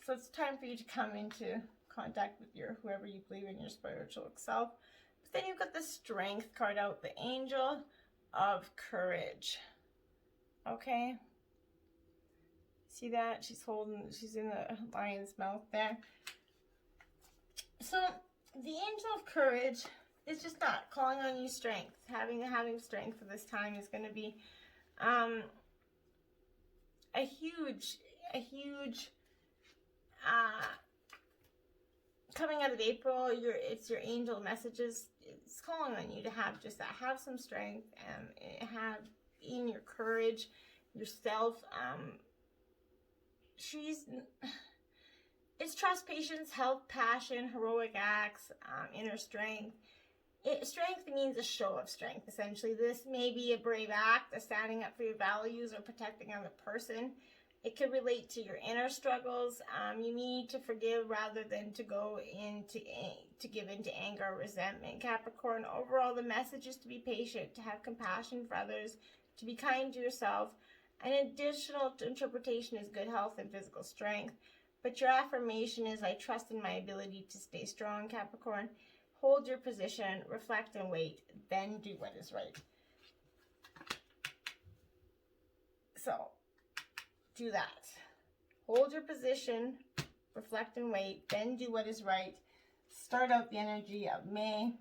So it's time for you to come into contact with whoever you believe in, your spiritual self. But then you've got the Strength card out, the Angel of Courage. Okay. See that? She's in the lion's mouth there. So the Angel of Courage It's just not. Calling on you strength. Having strength for this time is going to be a huge coming out of April. It's your angel messages. It's calling on you to have just that. Have some strength and have in your courage, yourself. It's trust, patience, health, passion, heroic acts, inner strength. Strength means a show of strength, essentially. This may be a brave act, a standing up for your values or protecting another person. It could relate to your inner struggles. You need to forgive rather than to give into anger or resentment. Capricorn, overall, the message is to be patient, to have compassion for others, to be kind to yourself. An additional interpretation is good health and physical strength. But your affirmation is, I trust in my ability to stay strong, Capricorn. Hold your position, reflect and wait, then do what is right. So, do that. Hold your position, reflect and wait, then do what is right. Start out the energy of May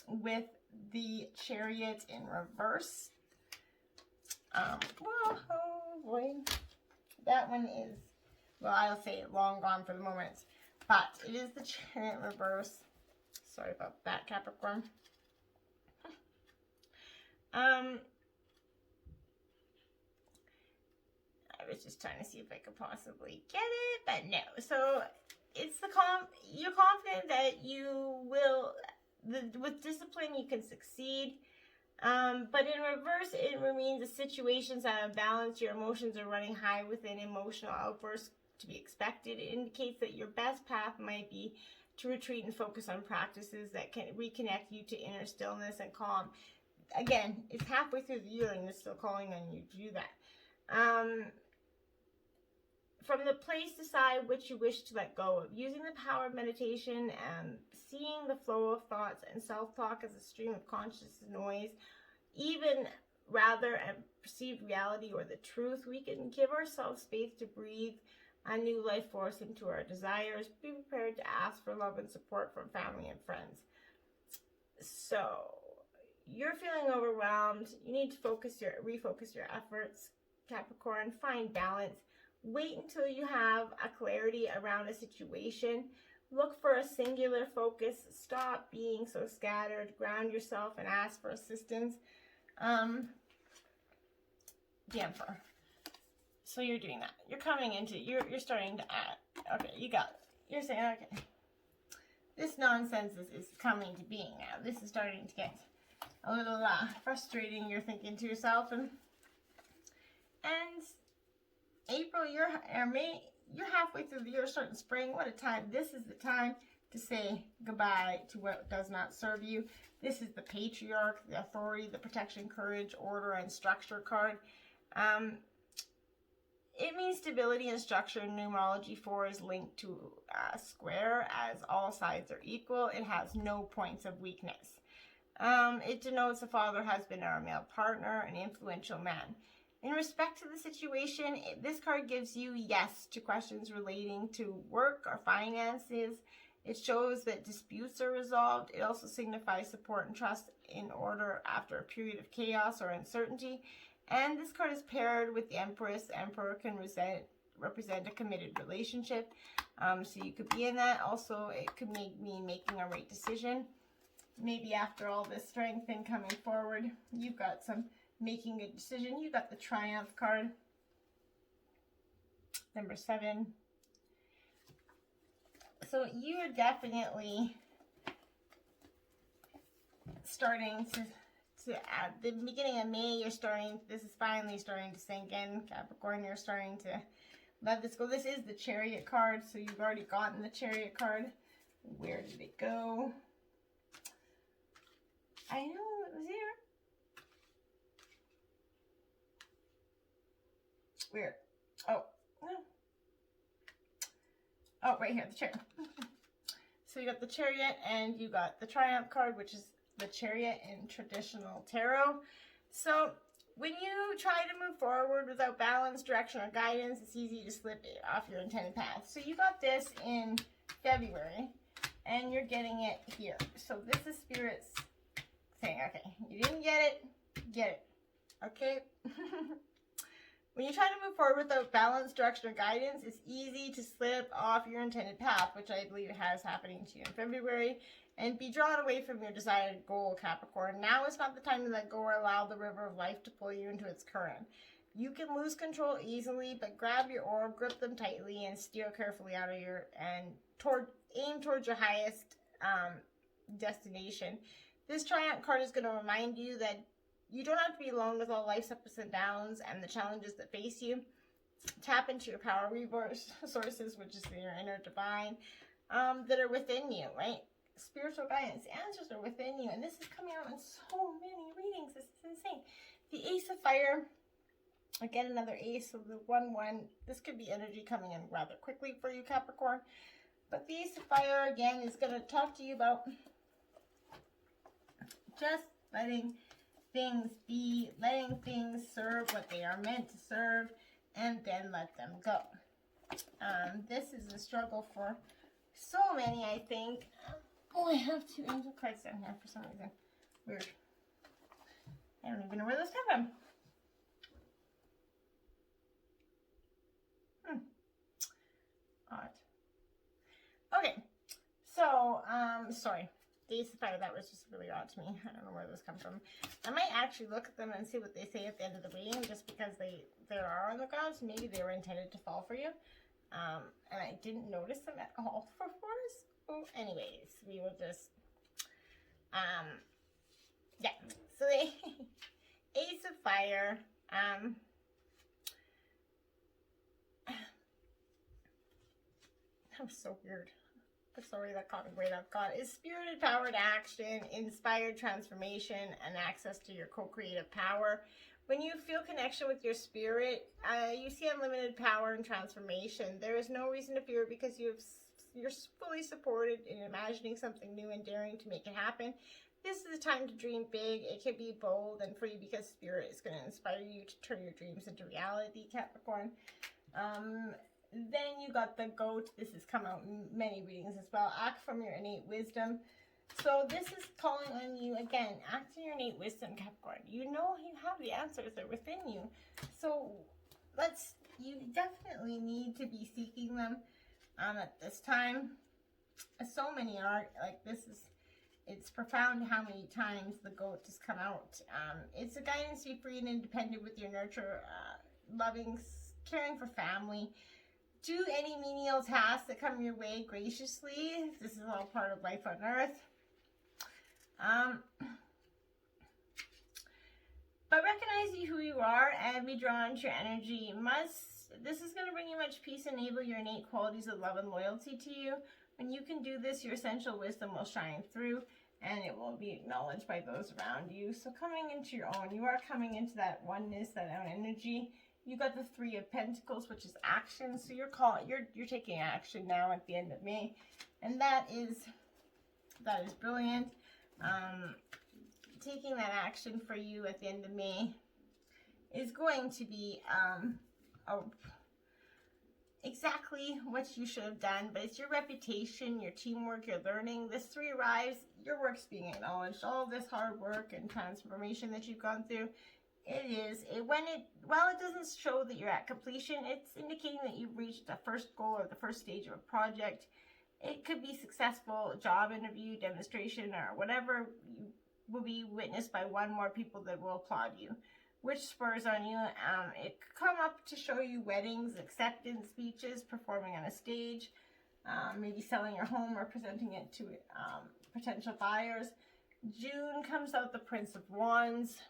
with the Chariot in reverse. Oh boy. That one is, well, I'll say long gone for the moment, but it is the Chariot in reverse. Sorry about that, Capricorn. I was just trying to see if I could possibly get it, but no. So it's you're confident that you will, with discipline, you can succeed. But in reverse, it means the situations out of balance, your emotions are running high with an emotional outburst to be expected. It indicates that your best path might be to retreat and focus on practices that can reconnect you to inner stillness and calm. Again, it's halfway through the year and it's still calling on you to do that. From the place, decide which you wish to let go of. Using the power of meditation and seeing the flow of thoughts and self-talk as a stream of conscious noise, even rather than perceived reality or the truth, we can give ourselves space to breathe a new life force into our desires. Be prepared to ask for love and support from family and friends. So, you're feeling overwhelmed. You need to refocus your efforts, Capricorn. Find balance. Wait until you have a clarity around a situation. Look for a singular focus. Stop being so scattered. Ground yourself and ask for assistance. The Emperor. So you're doing that. You're coming into, you're starting to add. Okay, you got it. You're saying, okay, this nonsense is coming to being now. This is starting to get a little frustrating. You're thinking to yourself, and April, May, you're halfway through the year, starting spring. What a time. This is the time to say goodbye to what does not serve you. This is the Patriarch, the authority, the protection, courage, order, and structure card. It means stability and structure. In numerology, 4 is linked to a square, as all sides are equal. It has no points of weakness. It denotes a father, husband, or a male partner, an influential man. In respect to the situation, this card gives you yes to questions relating to work or finances. It shows that disputes are resolved. It also signifies support and trust in order after a period of chaos or uncertainty. And this card is paired with the Empress. The Emperor can represent a committed relationship. So you could be in that. Also, it could mean making a right decision. Maybe after all this strength and coming forward, you've got some making a decision. You got the Triumph card. Number 7. So you are definitely starting to at the beginning of May, this is finally starting to sink in. Capricorn, you're starting to let this go. This is the Chariot card, so you've already gotten the Chariot card. Where did it go? I know it was here. Weird. Oh, no. Oh, right here, the Chariot. So you got the Chariot and you got the Triumph card, which is the Chariot in traditional tarot. So when you try to move forward without balance, direction, or guidance, it's easy to slip off your intended path. So you got this in February, and you're getting it here. So this is Spirit's saying, okay, you didn't get it, okay? When you try to move forward without balance, direction, or guidance, it's easy to slip off your intended path, which I believe has happening to you in February, and be drawn away from your desired goal, Capricorn. Now is not the time to let go or allow the river of life to pull you into its current. You can lose control easily, but grab your orb, grip them tightly, and steer carefully out of your, and aim towards your highest destination. This Triumph card is going to remind you that you don't have to be alone with all life's ups and downs and the challenges that face you. Tap into your power resources, which is your inner divine, that are within you, right? Spiritual guidance, answers are within you, and this is coming out in so many readings. This is insane. The Ace of Fire, again another ace, so the 1-1. This could be energy coming in rather quickly for you, Capricorn. But the Ace of Fire, again, is going to talk to you about just letting things be, letting things serve what they are meant to serve, and then let them go. This is a struggle for so many, I think. Oh, I have 2 angel cards down here for some reason. Weird. I don't even know where those come from. Odd. Okay. So, sorry. The Ace of Fire, that was just really odd to me. I don't know where those come from. I might actually look at them and see what they say at the end of the reading, just because there are on the cards. Maybe they were intended to fall for you. And I didn't notice them at all for us. Oh, anyways, we will just, yeah. So the Ace of Fire, that was so weird. The story that caught me right off guard is spirited, powered action, inspired transformation, and access to your co-creative power. When you feel connection with your spirit, you see unlimited power and transformation. There is no reason to fear because you're fully supported in imagining something new and daring to make it happen. This is a time to dream big. It can be bold and free because spirit is going to inspire you to turn your dreams into reality, Capricorn. Then you got the goat. This has come out in many readings as well. Act from your innate wisdom. So this is calling on you, again, act in your innate wisdom, Capricorn. You know you have the answers. They're within you. So you definitely need to be seeking them at this time. So many are, like, it's profound how many times the goat has come out. It's a guidance to be free and independent with your nurture, loving, caring for family. Do any menial tasks that come your way graciously. This is all part of life on earth. But recognize who you are and be drawn to your energy. This is going to bring you much peace and enable your innate qualities of love and loyalty to you. When you can do this, your essential wisdom will shine through and it will be acknowledged by those around you. So coming into your own, you are coming into that oneness, that own energy. You got the 3 of Pentacles, which is action. So you're taking action now at the end of May, and that is brilliant. Taking that action for you at the end of May is going to be exactly what you should have done. But it's your reputation, your teamwork, your learning. This 3 arrives. Your work's being acknowledged. All this hard work and transformation that you've gone through. While it doesn't show that you're at completion, it's indicating that you've reached the first goal or the first stage of a project. It could be successful, job interview, demonstration, or whatever. You will be witnessed by 1 more people that will applaud you, which spurs on you. It could come up to show you weddings, acceptance speeches, performing on a stage, maybe selling your home or presenting it to potential buyers. June comes out the Prince of Wands.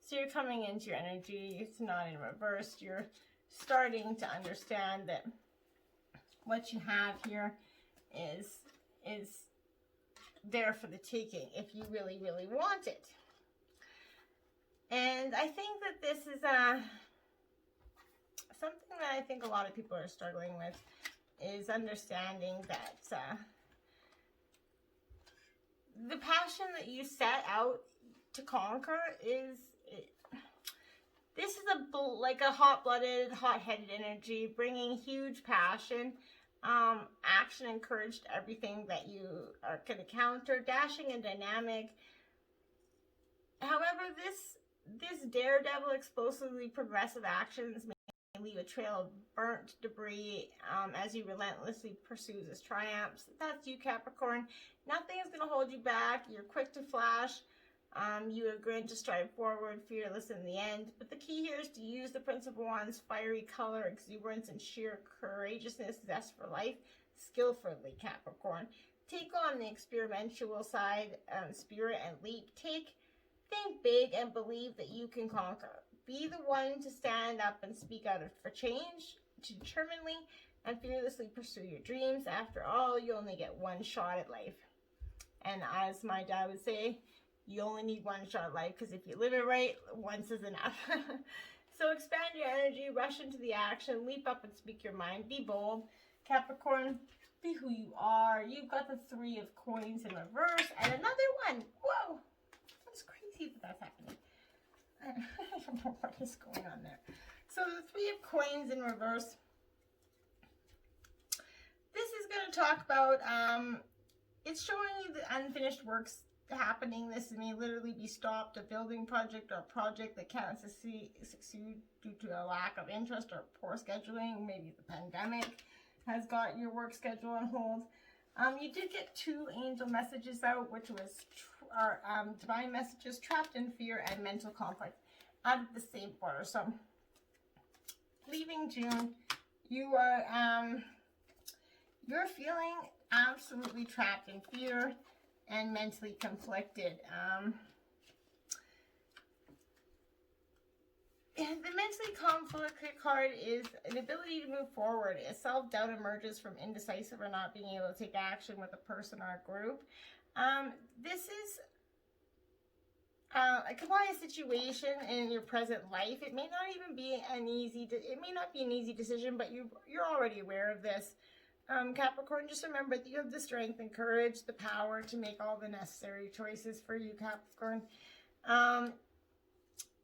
So you're coming into your energy. It's not in reverse. You're starting to understand that what you have here is there for the taking if you really, really want it. And I think that this is something that I think a lot of people are struggling with, is understanding that the passion that you set out to conquer this is like a hot-blooded, hot-headed energy, bringing huge passion. action and courage to everything that you are going to counter, dashing and dynamic. However, this daredevil, explosively progressive actions may leave a trail of burnt debris as you relentlessly pursue his triumphs. That's you, Capricorn. Nothing is going to hold you back. You're quick to flash. You are going to strive forward, fearless in the end. But the key here is to use the Prince of Wands' fiery color, exuberance, and sheer courageousness, zest for life, skillfully, Capricorn. Take on the experimental side, spirit, and leap. Think big and believe that you can conquer. Be the one to stand up and speak out for change, to determinedly and fearlessly pursue your dreams. After all, you only get one shot at life. And as my dad would say, you only need one shot at life, because if you live it right, once is enough. So expand your energy, rush into the action, leap up and speak your mind. Be bold, Capricorn. Be who you are. You've got the 3 of coins in reverse and another one. Whoa, that's crazy that that's happening. I don't know what is going on there. So the 3 of coins in reverse. This is going to talk about, it's showing you the unfinished works happening. This may literally be stopped, a building project or a project that can't succeed due to a lack of interest or poor scheduling. Maybe the pandemic has got your work schedule on hold. You did get 2 angel messages out, which was divine messages, trapped in fear and mental conflict, out of the same quarter. So leaving June, you are you're feeling absolutely trapped in fear and mentally conflicted. And the mentally conflicted card is an ability to move forward. As self-doubt emerges from indecisive or not being able to take action with a person or a group. This is a compliance situation in your present life. It may not even be it may not be an easy decision, but you're already aware of this. Capricorn, just remember that you have the strength and courage, the power to make all the necessary choices for you, Capricorn.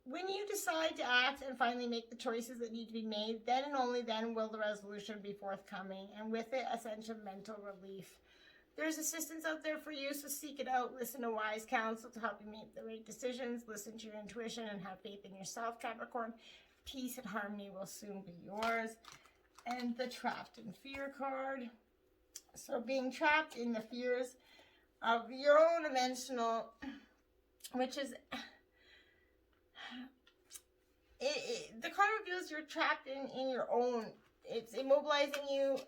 When you decide to act and finally make the choices that need to be made, then and only then will the resolution be forthcoming, and with it, a sense of mental relief. There's assistance out there for you, so seek it out. Listen to wise counsel to help you make the right decisions. Listen to your intuition and have faith in yourself, Capricorn. Peace and harmony will soon be yours. And the trapped in fear card. So being trapped in the fears of your own dimensional, which is, the card reveals you're trapped in your own, it's immobilizing you.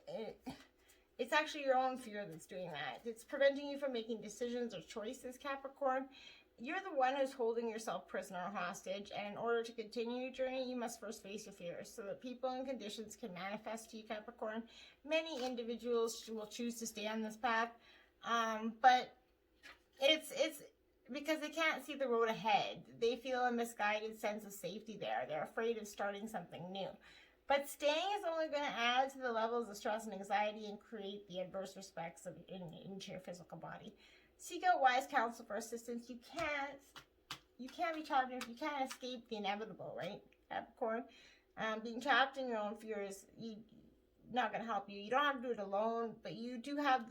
It's actually your own fear that's doing that. It's preventing you from making decisions or choices, Capricorn. You're the one who's holding yourself prisoner or hostage, and in order to continue your journey, you must first face your fears so that people and conditions can manifest to you, Capricorn. Many individuals will choose to stay on this path, but it's because they can't see the road ahead. They feel a misguided sense of safety there. They're afraid of starting something new. But staying is only going to add to the levels of stress and anxiety and create the adverse effects into your physical body. Seek out wise counsel for assistance. You can't be trapped if you can't escape the inevitable, right, Capricorn? Being trapped in your own fears, not going to help you. You don't have to do it alone, but you do have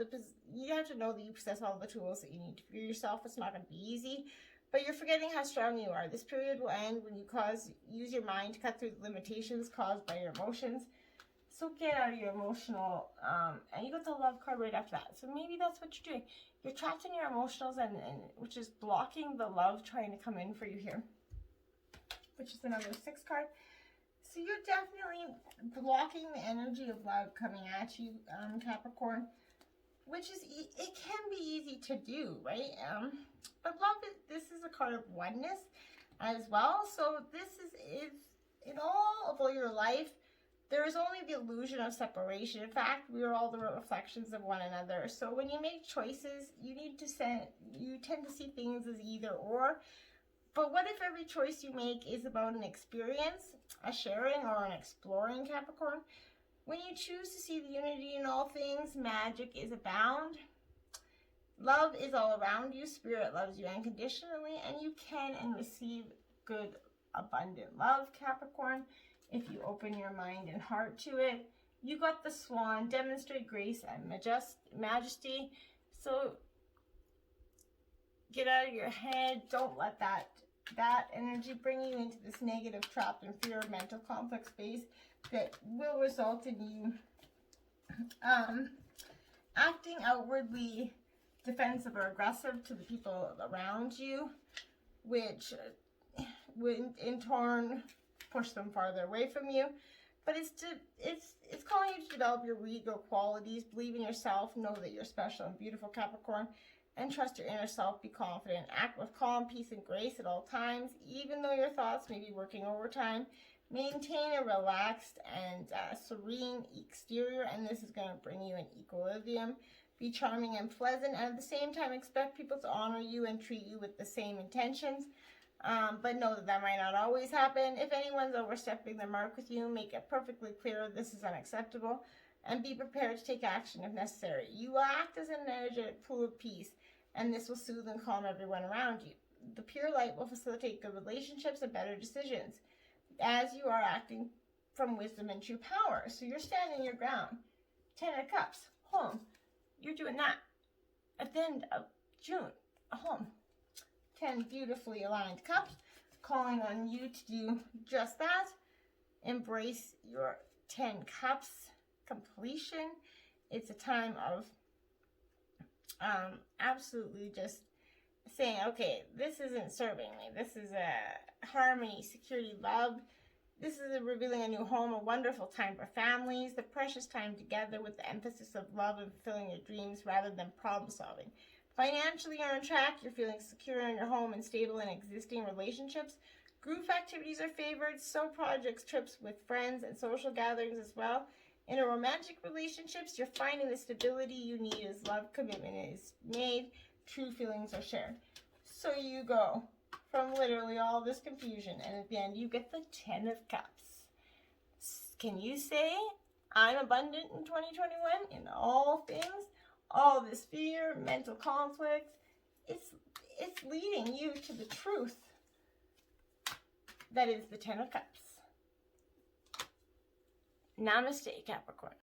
you have to know that you possess all the tools that you need to free yourself. It's not going to be easy, but you're forgetting how strong you are. This period will end when you use your mind to cut through the limitations caused by your emotions. So get out of your emotional, and you got the love card right after that. So maybe that's what you're doing. You're trapped in your emotionals, and which is blocking the love trying to come in for you here, which is another 6 card. So you're definitely blocking the energy of love coming at you, Capricorn, which is, it can be easy to do, right? But love, this is a card of oneness as well. So this is in all of your life, there is only the illusion of separation. In fact, we are all the reflections of one another. So when you make choices, you tend to see things as either or. But what if every choice you make is about an experience, a sharing, or an exploring, Capricorn? When you choose to see the unity in all things, magic is abound. Love is all around you. Spirit loves you unconditionally, and you can and receive good, abundant love, Capricorn, if you open your mind and heart to it. You got the Swan. Demonstrate grace and majesty. So get out of your head. Don't let that energy bring you into this negative, trapped and fear, mental conflict space that will result in you acting outwardly defensive or aggressive to the people around you, which would in turn push them farther away from you. But it's calling you to develop your regal qualities, believe in yourself, know that you're special and beautiful, Capricorn, and trust your inner self. Be confident, act with calm, peace, and grace at all times, even though your thoughts may be working overtime. Maintain a relaxed and serene exterior, and this is going to bring you in equilibrium. Be charming and pleasant, and at the same time expect people to honor you and treat you with the same intentions. But know that might not always happen. If anyone's overstepping their mark with you, make it perfectly clear this is unacceptable, and be prepared to take action if necessary. You will act as an energetic pool of peace, and this will soothe and calm everyone around you. The pure light will facilitate good relationships and better decisions, as you are acting from wisdom and true power. So you're standing your ground. 10 of Cups, home. You're doing that at the end of June, home. 10 beautifully aligned cups, calling on you to do just that. Embrace your 10 cups completion. It's a time of absolutely just saying, okay, this isn't serving me. This is a harmony, security, love. This is revealing a new home, a wonderful time for families, the precious time together with the emphasis of love and fulfilling your dreams rather than problem solving. Financially, you're on track. You're feeling secure in your home and stable in existing relationships. Group activities are favored, so projects, trips with friends, and social gatherings as well. In a romantic relationships, you're finding the stability you need as love commitment is made. True feelings are shared. So you go from literally all this confusion, and at the end you get the 10 of Cups. Can you say, I'm abundant in 2021 in all things? All this fear, mental conflict, it's leading you to the truth that is the 10 of Cups. Namaste, Capricorn.